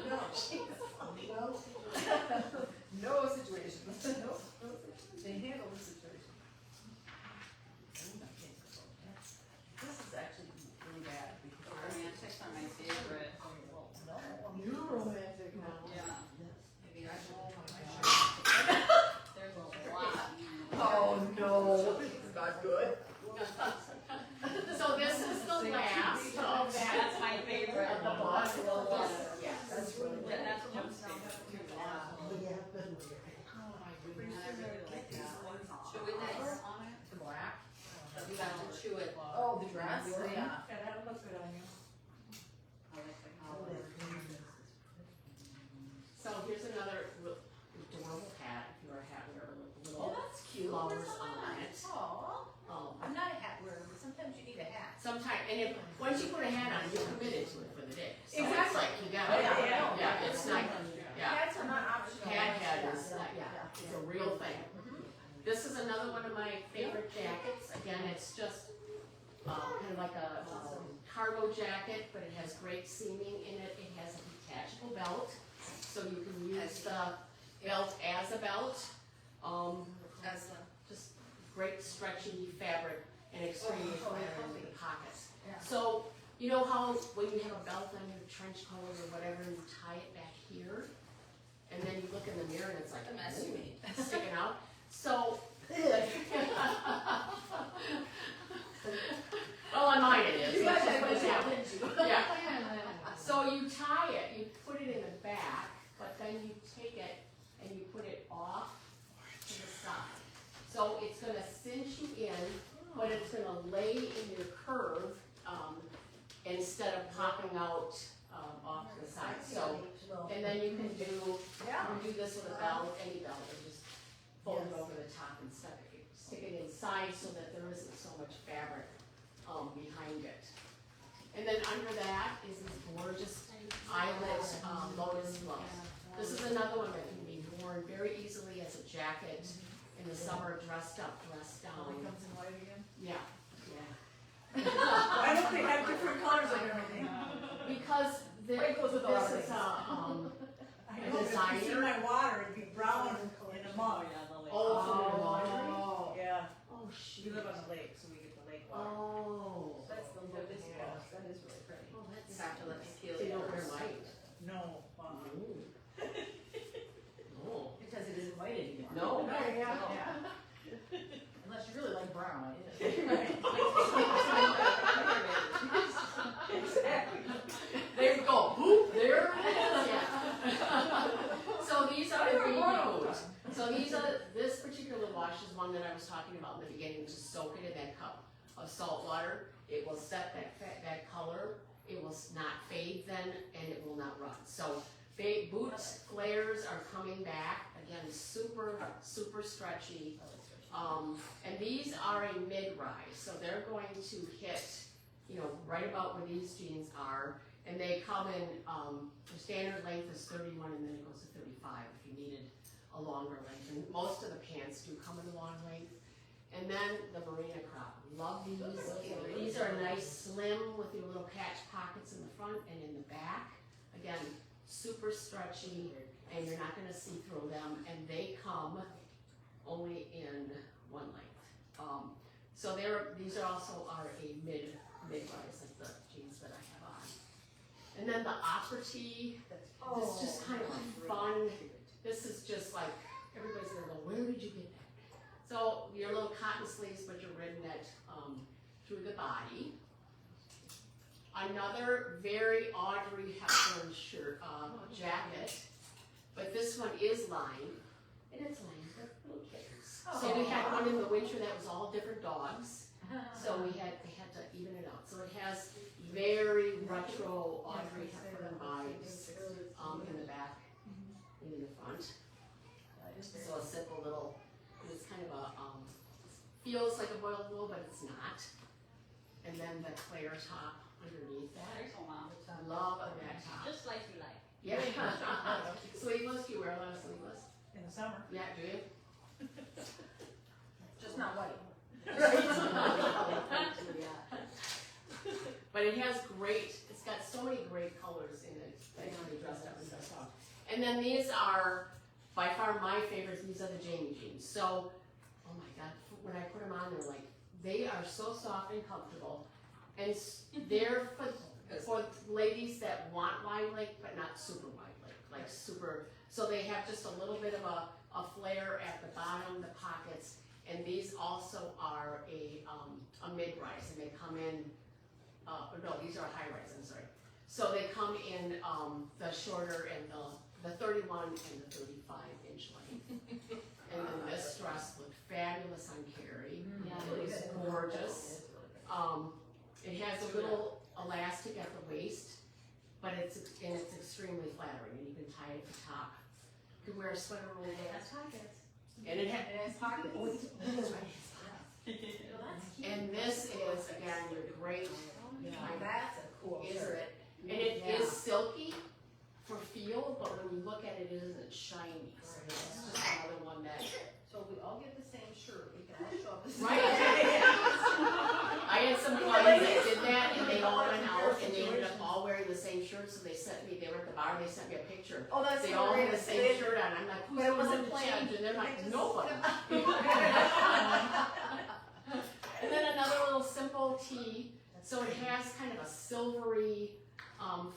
No situation. They handle the situation. This is actually really bad. Romantic on my face. jumps down that too. Oh my goodness. Chew it nice on it. The black. You got to chew it. Oh, the dress? Yeah. Yeah. Yeah, that'll look good on you. So here's another adorable hat, if you're a hat wearer with Oh, little that's cute. flowers on it. Aw. Um, I'm not a hat wearer, but sometimes you need a hat. Sometimes, and if, once you put a hat on, you're committed to it for the day. So it's Exactly. like, you got Oh, it. yeah. Yeah, it's not, yeah. Hats are not optional. Hat is, yeah, it's a real thing. This is another one of my favorite jackets. Again, it's just, kind of like a cargo jacket, but it has great seaming in it. It has a detachable belt, so you can use the belt as a belt. As a, Just great stretchy fabric and extremely flattering in the pockets. Yeah. So, you know how when you have a belt on your trench coat or whatever, and you tie it back here, and then you look in the mirror and it's like The mess you made. it's sticking out. So, well, on mine it is. You That's guys just what had it's happening. to Yeah. So you tie it, you put it in the back, but then you take it and you put it off to the side. So it's gonna cinch you in, but it's gonna lay in your curve, instead of popping out, off to the side. So, and then you can do, this with a belt, any belt, or just fold it over the top and stick it inside so that there isn't so much fabric, behind it. And then under that is this gorgeous eyelet, lotus gloves. This is another one that can be worn very easily as a jacket in the summer, dressed up, dressed down. Comes in white again. Yeah, yeah. Why don't they have different colors of everything? Because White goes with all this is things. I know, if you see my water, it'd be brown in a mug. oh, for your laundry? Yeah, Oh, we shoot. live on the lake, so we get the lake water. Oh. That's the look, yeah, that is really pretty. Oh, that's. you have to let me peel So you it. don't wear white? No, No. Because it isn't white anymore. No. Yeah. Unless you really like brown. exactly. There you go. Boop, there it is. Yeah. So these are renewed. So these are, this particular wash is one that I was talking about in the beginning, to soak it in that cup of salt water. It will set that color. It will not fade then, and it will not run. So boots flares are coming back. Again, super, super stretchy. And these are a mid-rise, so they're going to hit, right about where these jeans are. And they come in, the standard length is 31, and then it goes to 35 if you needed a longer length. And most of the pants do come in a long length. And then the Marina crop. Love these. These are nice, slim, with your little patch pockets in the front and in the back. Again, super stretchy, and you're not gonna see through them, and they come only in one length. So these are also a mid-rise, like the jeans that I have on. And then the opera tee, this is just kind of a fun, this is just like, everybody's gonna go, where did you get that? So your little cotton sleeves, but you're written it through the body. Another very Audrey Hepburn shirt, jacket, but this one is lined, and it's lined with little kittens. So we had one in the winter that was all different dogs, so we had to even it out. So it has very retro Audrey Hepburn vibes in the back and in the front. So a simple little, it's kind of a, feels like a boiled wool, but it's not. And then the Claire top underneath that. There's one, Mom. Love that top. Just like you like. Yeah. Sleeveless, do you wear a lot of sleeveless? In the summer. Yeah, do you? Just not white. But it has great, it's got so many great colors in it that can be dressed up and dressed off. And then these are by far my favorites. These are the Jamie jeans. So, oh my God, when I put them on, they're like, they are so soft and comfortable. And they're for ladies that want wide leg, but not super wide leg, like super. So they have just a little bit of a flare at the bottom, the pockets, and these also are a mid-rise, and they come in. No, these are a high-rise. I'm sorry. So they come in, the shorter and the 31 and the 35 inch length. And then this dress looked fabulous on Carrie. It was gorgeous. It has a little elastic at the waist, but it's extremely flattering, and you can tie it at the top. You can wear a sweater over It it. has pockets. And it had, It has pockets. oh, that's right. And this is, again, your great, That's a cool isn't shirt. it? And it is silky for feel, but when you look at it, it isn't shiny. So it's just another one that, So if we all get the same shirt, we can all show up the same. right? I had some clients that did that, and they all went out, and they ended up all wearing the same shirt, so they sent me, they were at the bar, they sent me a picture. Oh, that's They all had the hilarious. same shirt on, I'm like, who's But it the one wasn't to planned. change? And they're like, Just- nobody. And then another little simple tee, so it has kind of a silvery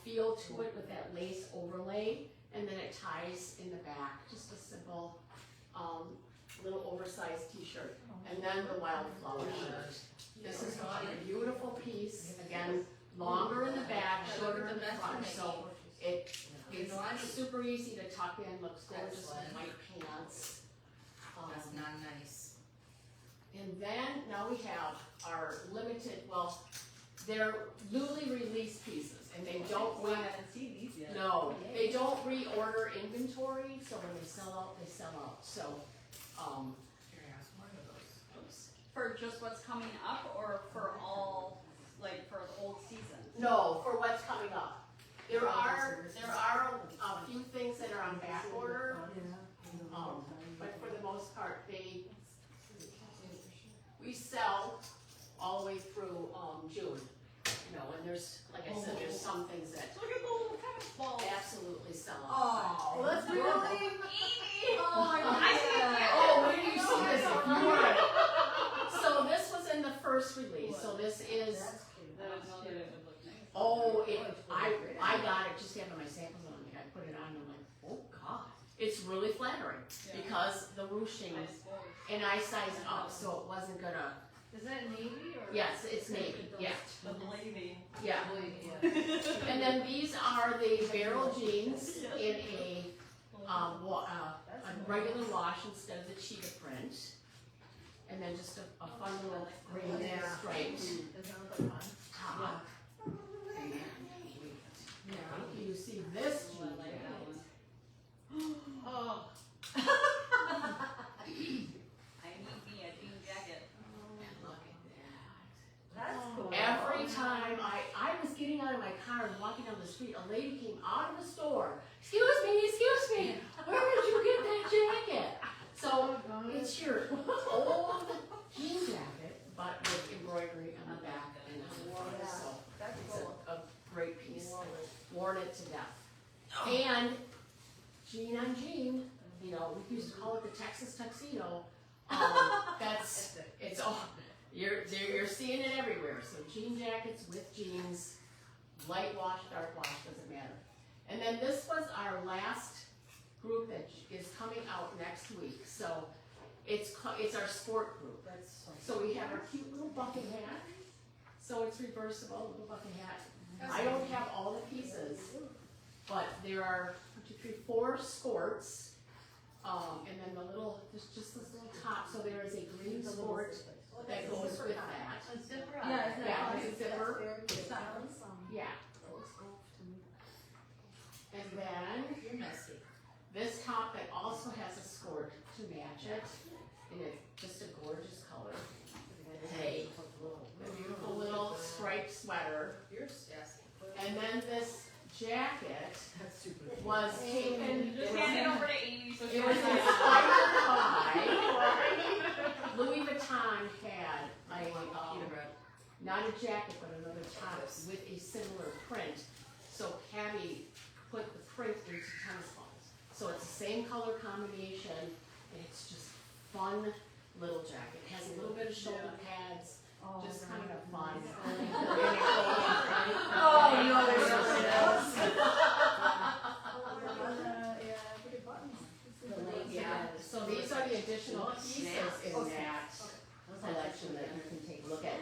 feel to it with that lace overlay, and then it ties in the back, just a simple little oversized t-shirt. And then the wildflower shirt. This is a beautiful piece, again, longer in the back, shorter in the front, so it's super easy to tuck in, looks gorgeous with white pants. That's not nice. And then, now we have our limited, well, they're newly released pieces, and they don't I wait, haven't seen these yet. no, they don't reorder inventory, so when they sell out, they sell out, so, oops. For just what's coming up or for all, like for the old season? No, for what's coming up. There are a few things that are on back order, but for the most part, we sell all the way through, June. You know, and there's, like I said, there's some things that Look at the little tennis balls. absolutely sell out. Oh, that's adorable. Oh, I see it. Oh, where do you see this? If you were- So this was in the first release, so this is, That's cute. I didn't know that it would look nice. oh, I got it just having my samples on, like I put it on, and I'm like, oh God. It's really flattering, Yeah. because the ruching, I suppose. and I sized up, so it wasn't gonna, Is that navy or? yes, it's navy, yeah, The blavy. yeah. And then these are the barrel jeans in a regular wash instead of the cheetah print. And then just a fun little green striped Does that look like fun? top. And you see this jean I like that jacket. one. Oh. I need me a jean jacket. And look at that. That's cool. Every time I was getting out of my car and walking down the street, a lady came out of the store. Excuse me, where did you get that jacket? So it's your old jean jacket, but with embroidery on the back and on the front. So That's it's cool. a great piece. Worn it to death. And jean on jean, you know, we used to call it the Texas tuxedo. It's all, you're seeing it everywhere. So jean jackets with jeans, light wash, dark wash, doesn't matter. And then this was our last group that is coming out next week. So it's our sport group. That's So we have our cute little bucket hat. So it's reversible, little bucket hat. I don't have all the pieces, but there are 4 sports. And then the little, just this little top. So there is a green sport that goes with that. A zipper. Yeah, it's a zipper. Yeah. And then You're messy. this top that also has a skirt to match it, and it's just a gorgeous color. Hey. A beautiful little striped sweater. You're sassy. And then this jacket was taken, Just hand it over to Amy so she it was can. inspired by, Louis Vuitton had Peter bread. not a jacket, but another top with a similar print. So Cabi put the print into tennis balls. So it's the same color combination, and it's just fun little jacket. It has a little bit of shoulder pads, just kind of fun. Oh, no, there's something else. Yeah, so these are the additional pieces in that collection that you can take a look at.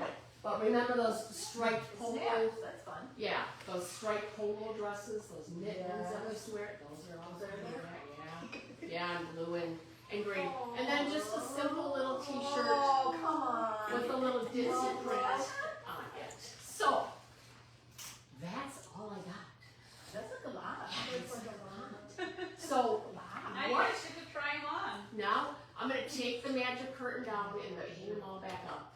But remember those striped polo, Snaps, that's fun. yeah, those striped polo dresses, those knit ones that we used to wear, those are all there. Yeah, and blue and green. And then just a simple little t-shirt Oh, come on. with a little Disney print on it. So, that's all I got. That's like a lot. So, Now you what? guys get to try them on. Now, I'm gonna take the magic curtain down and hang them all back up.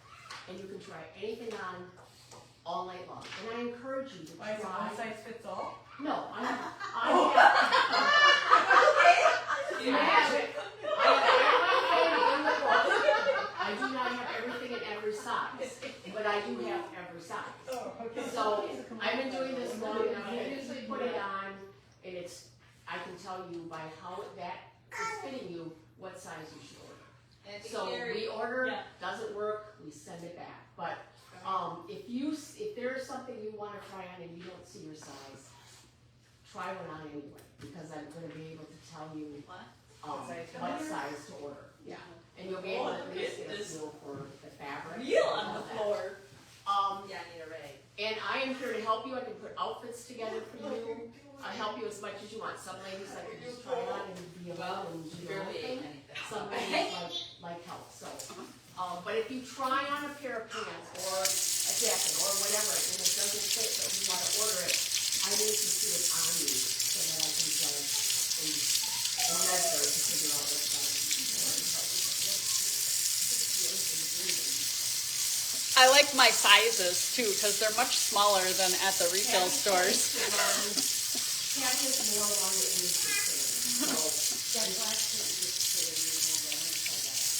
And you can try anything on all night long. And I encourage you to Why is it try. one size fits all? No, I have You magic. I have everything in the book. I do not have everything in every size, but I do have every size. Oh, okay. So I've been doing this long enough. I usually put it on, and I can tell you by how that is fitting you what size you should order. And So Gary, we order, Yeah. doesn't work, we send it back. But if there's something you want to try on and you don't see your size, try one on anyway, because I'm going to be able to tell you What? what size to order. Yeah, and you'll be able to at least get a feel for the fabric. Wheel and on all the that. floor. yeah, I need a rag. And I am here to help you. I can put outfits together for you. I help you as much as you want. Some ladies like to just try on and be alone and do their own Barely thing. ate anything. Some ladies like help. So, but if you try on a pair of pants or a jacket or whatever and it doesn't fit, but you want to order it, I need to see it on you so that I can judge and measure to figure out what size you want. I like my sizes too, because they're much smaller than at the retail stores. Cabi is more along the industry standard. So that's last year we just figured we were going to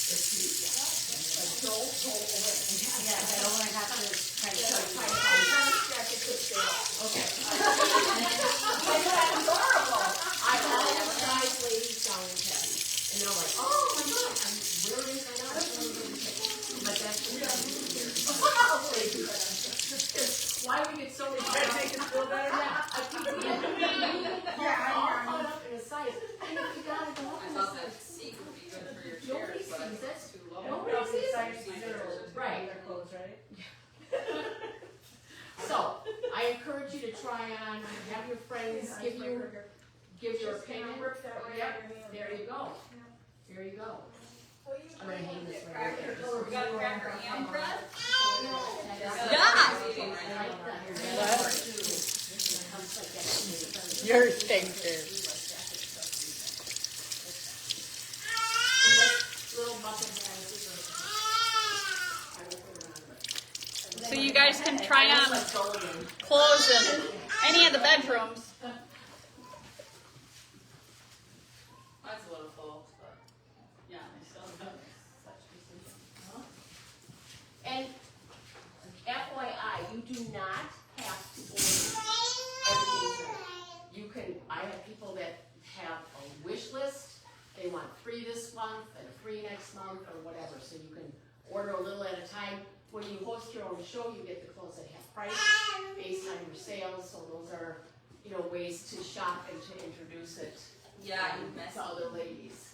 it's huge, yeah. But don't go away. Yeah, I don't wanna have to try to show you. Okay. That's adorable. I always guys ladies down in Cabi. And they're like, oh my God, where is I know? But that's the why we get so many. That make it feel better? Yeah, I keep all caught up in a size. And if you gotta go up I in a thought size. that seat would be good for your Nobody chairs, but I sees think it. it's too low. Nobody Nobody sees size it. zero. Right. Their clothes, right? So, I encourage you to try on, have your friends give your opinion. Yep, there you go. There you go. I'm gonna hang this right here. We got cracker and bread? Yeah. Yeah. Your stinker. So you guys can try on clothes in any of the bedrooms. Mine's a little full, but. Yeah, I still have And FYI, you do not have to order everything. You can, I have people that have a wish list, they want free this month and a free next month or whatever, so you can order a little at a time. When you host your own show, you get the clothes at half price based on your sales, so those are, ways to shop and to introduce it Yeah, you messed to other ladies.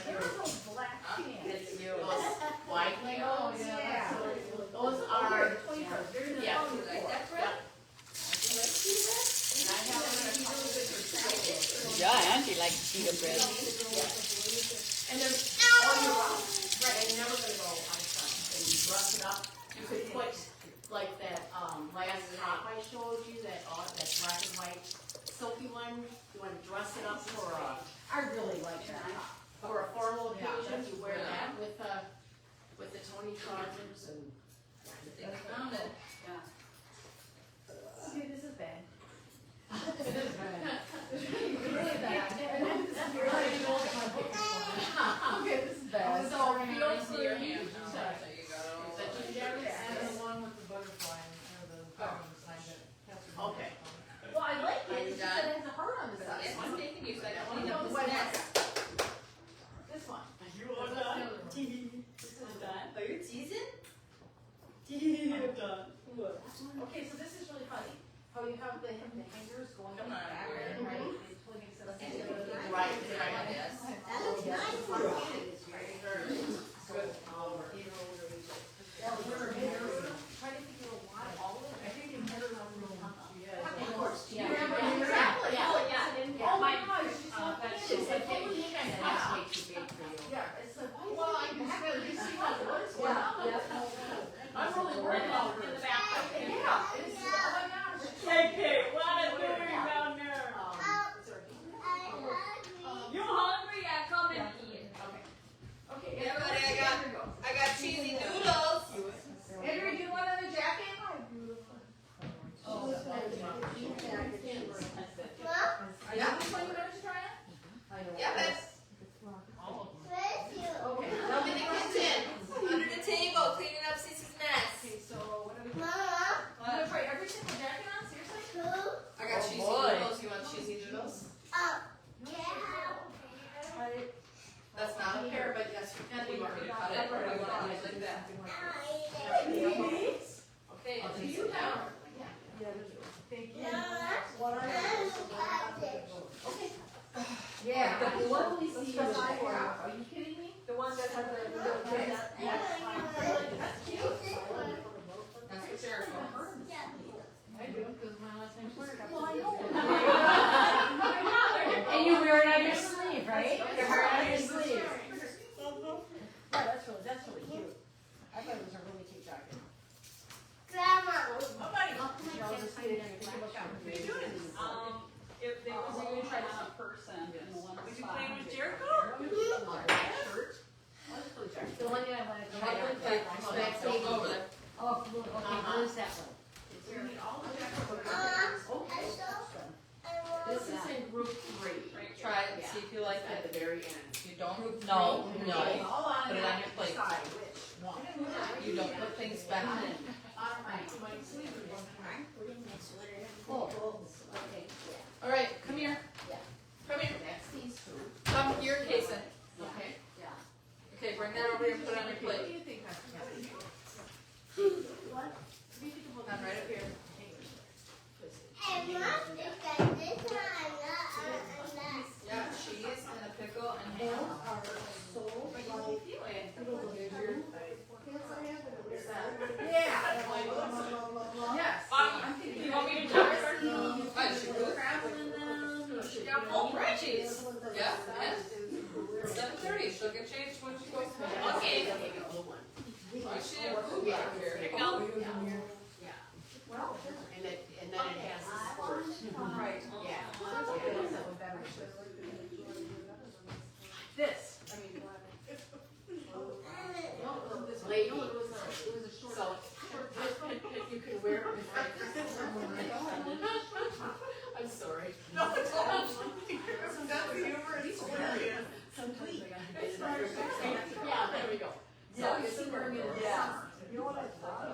Those black pants. It's you. Those white Legos, Yeah. those are, yeah. You like that, Brett? And I have one of these. Yeah, Auntie likes pita bread. And there's all year round, right, and you're never gonna go out of style. And you dress it up, you could put, like that, last top I showed you, that black and white silky one, you wanna dress it up for I really like that. a formal occasion, you wear that with the Tony trousers and. They found it. Okay, this is bad. Really bad. Okay, this is bad. So feel free Your to, hand. There you go. and the one with the butterfly or the sign that. okay. Well, I like it, Are you it's just that done? it has a heart on the side. It's taking you a second to One clean of up those this ones. mess. This one. You are done. This is done. Oh, you're teasing? I'm done. Okay, so this is really funny. How you have the hangers going Come on, back, Gary. right? It totally makes sense. Right, Yes. That looks nice. Good. Try to figure out why all of it. I think in here, Are you the one you wanted to try it? Yeah, babe. Okay. Come in the kitchen. Under the table, cleaning up Cece's mess. So what are we? You wanna try every single jacket on? Seriously? I got cheesy noodles. You want cheesy noodles? That's not a pear, but yes, you can. Do you want me to cut it, or do you want to leave it like that? Okay, I'll do take you some now? down. Thank you. Yeah. The one we see is the crap. Are you kidding me? The one that has the little kids. That's cute. That's for Jericho. I do, because my last name's Blair. And you wear it on your sleeve, right? You wear it on your sleeve. Yeah, that's really cute. I thought it was a really cute jacket. Y'all just get it and look out. What are you doing? If they were going to try this in person, and the one Was you playing with Jericho? The one that I wanted to try out. Don't go over there. Oh, blue, okay, blue's that one. This is in group 3. Try it, see if you like At it. the very end. You don't. No, no. Okay, all on Put it on your that plate. side, which one? You don't put things back in. Okay. All right, come here. Come here. That's these two. Come here, Kason. Okay. Okay, bring that over here and put it on your What do plate. you think? Come right up here. Yeah, cheese and a pickle and ham. Yes. You want me to try it? She put crab in them. She got full fried cheese. Yeah, yeah. 7:30. She'll get changed when she goes home. Okay. Why she didn't move back here? And then it has this squirt. Right. Yeah. This. Lady. So, you can wear it. I'm sorry. No, it's all. That's the humor. It's hilarious. Yeah, there we go. So Yeah, it's in wearing it in the yeah. summer. You know what I thought?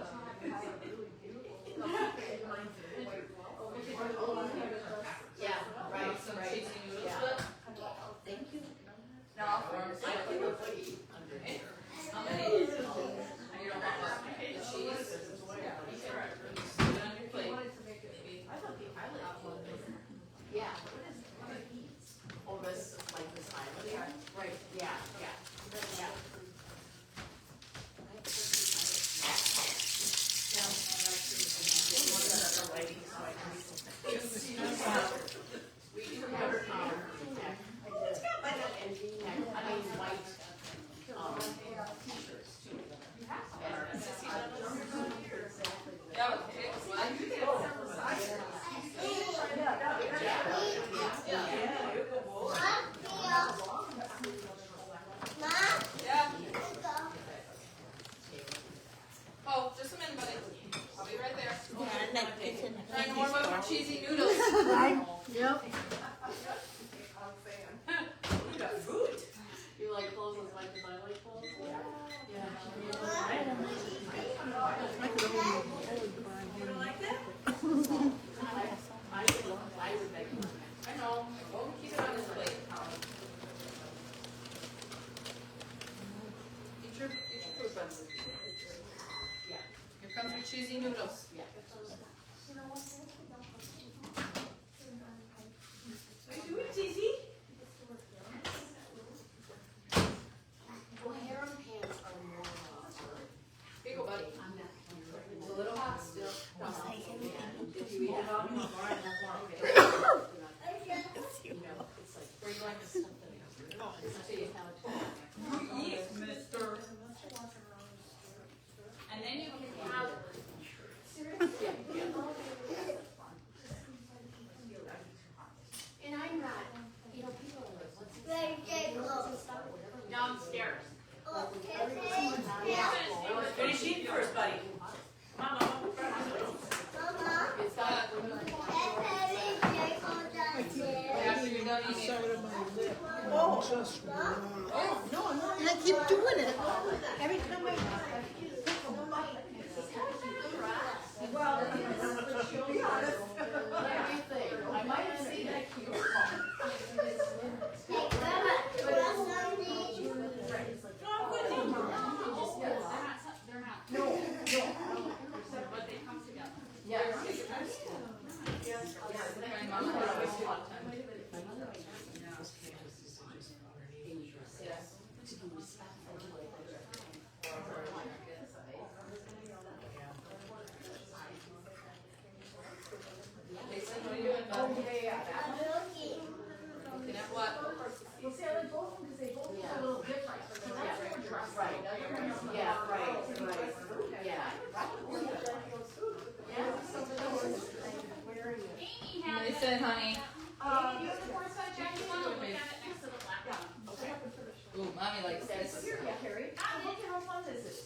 Yeah, right, Some right. cheesy noodles, Yeah. but Thank you. no, I like a hoodie under here. how many? You don't want what? The cheese? Yeah. Put it on your plate. Yeah. Oh, this, like this island? Right, yeah, yeah. We do have, and V-neck, I mean, white, t-shirts too. Yeah, but okay, well, I do think yeah. Oh, just a minute, buddy. I'll be right there. Trying to warm up your cheesy noodles. You like clothes as much as I like clothes? Yeah. You don't like that? I would make it. I know. Well, keep it on his plate. Eat your food, bud. Yeah. Here comes your cheesy noodles. Yeah. What are you doing, Tizzy? Well, harem pants are more, Here you go, buddy. I'm not. It's a little hot still. Did you eat it? And I keep doing it. Every time I. Well, to be honest. Everything. I might have seen that cute. But they come together. Yeah. Looking at what? Well, see, I like both of them because they both look a little different. So that's what we're trying. Right. Yeah, right. Yeah. Amy has it. Listen, honey. Amy, do you have the cornstarch Jackie one? Look at it next to the black one. Ooh, mommy likes this. Here, yeah, Carrie. Look at how fun this is.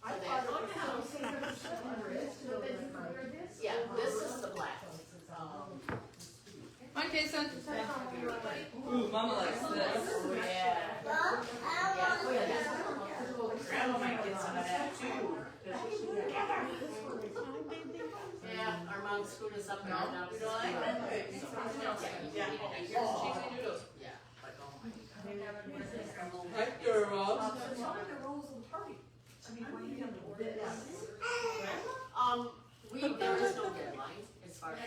I thought it was something that was under it, so then you can wear this. Yeah, this is the black. Come on, Jason. Ooh, mama likes this. Yeah. Grandma might get some of that too. Yeah, our mom screwed us up. No, you don't like it? Yeah. Here's cheesy noodles. Yeah. Like, oh my. Hi, girls. Tell me the rules of the party. I mean, when you come to this. There is no deadline as far as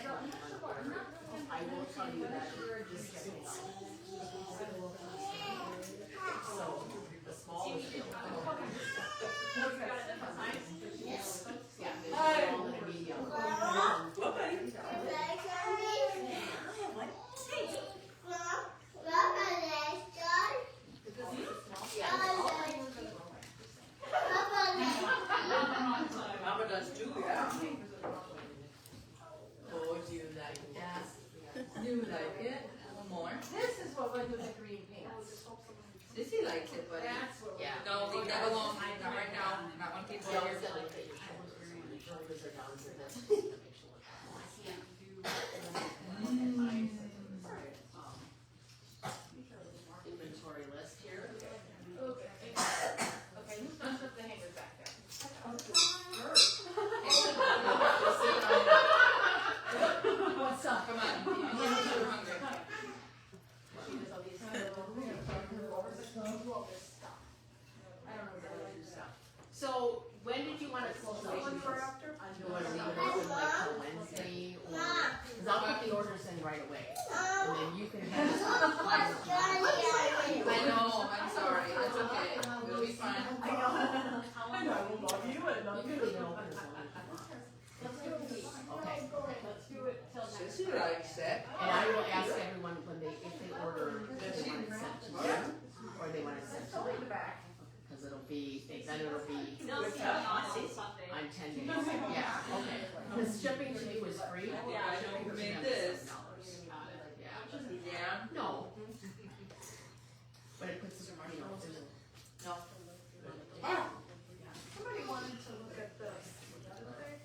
I will tell you that this is so the small is still. Yeah, the small and medium. Mama does too, yeah. Oh, do you like that? You like it? One more. This is what went with the green pants. Sissy likes it, but Yeah. no, leave that alone. Not right now. Not when people Yeah, are it's here. like that your shoulders are down to this. To make sure inventory list here. Okay, who's gonna put the hangers back there? What's up? Come on. You're hungry. So when did you want to close out? Do you want to leave it open like till Wednesday or, cause I'll put the orders in right away. And then you can have. I know, I'm sorry. That's okay. We'll be fine. I know. I know, I will love you and love You you. can leave it open as long as you want. Okay. Let's do it till next. Sissy likes it. And I will ask everyone when they, if they order, if they want it sent to you, or they want it sent to me. Cause it'll be, then it'll be, I'm 10 days, yeah, okay. Cause shipping to me was free. Yeah, I know who made this. Yeah. Yeah. No. But it puts, you know, No. Somebody wanted to look at the other thing.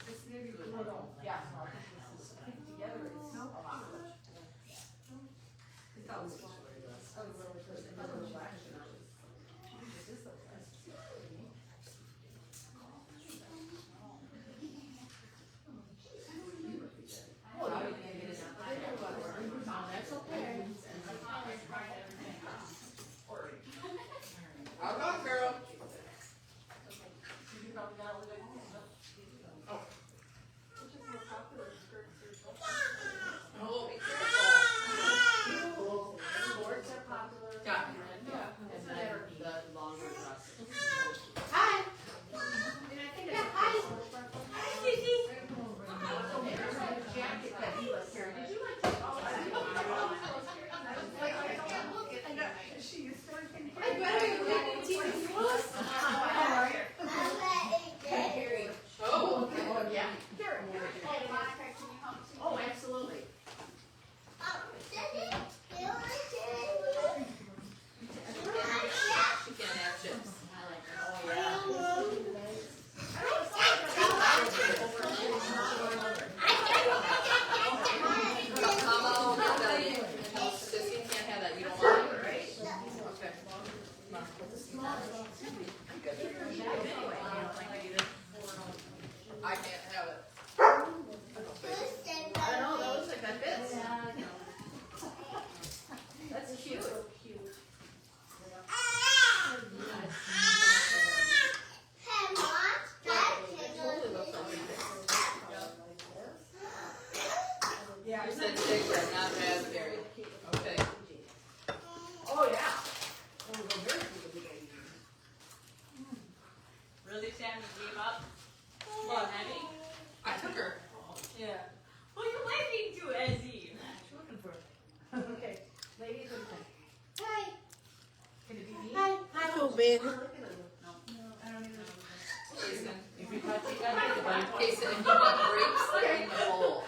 This maybe was a little, yeah, well, this is put together, it's a lot. that's okay. I'll go, girl. Oh, be careful. Shorts are popular. Yeah. And then the longer dresses. Hi. Jacket that he was carrying. Did you like to? Oh, I didn't. She used to work in. I better you look Oh. Oh, yeah. Oh, absolutely. She can't have chips. Oh, yeah. Yeah. You said cigarette, not raspberry. Okay. Oh, yeah. That was a very good idea. Really, Sam, you gave up? What, Abby? I took her. Yeah. Well, you're waving to Ezzy. What you looking for? Okay, ladies, what do you think? Hi. Can it be me? Hi. Too big. I don't even know. Jason. If you touch it, you gotta think about it. Jason, if you want grapes, they're in the bowl.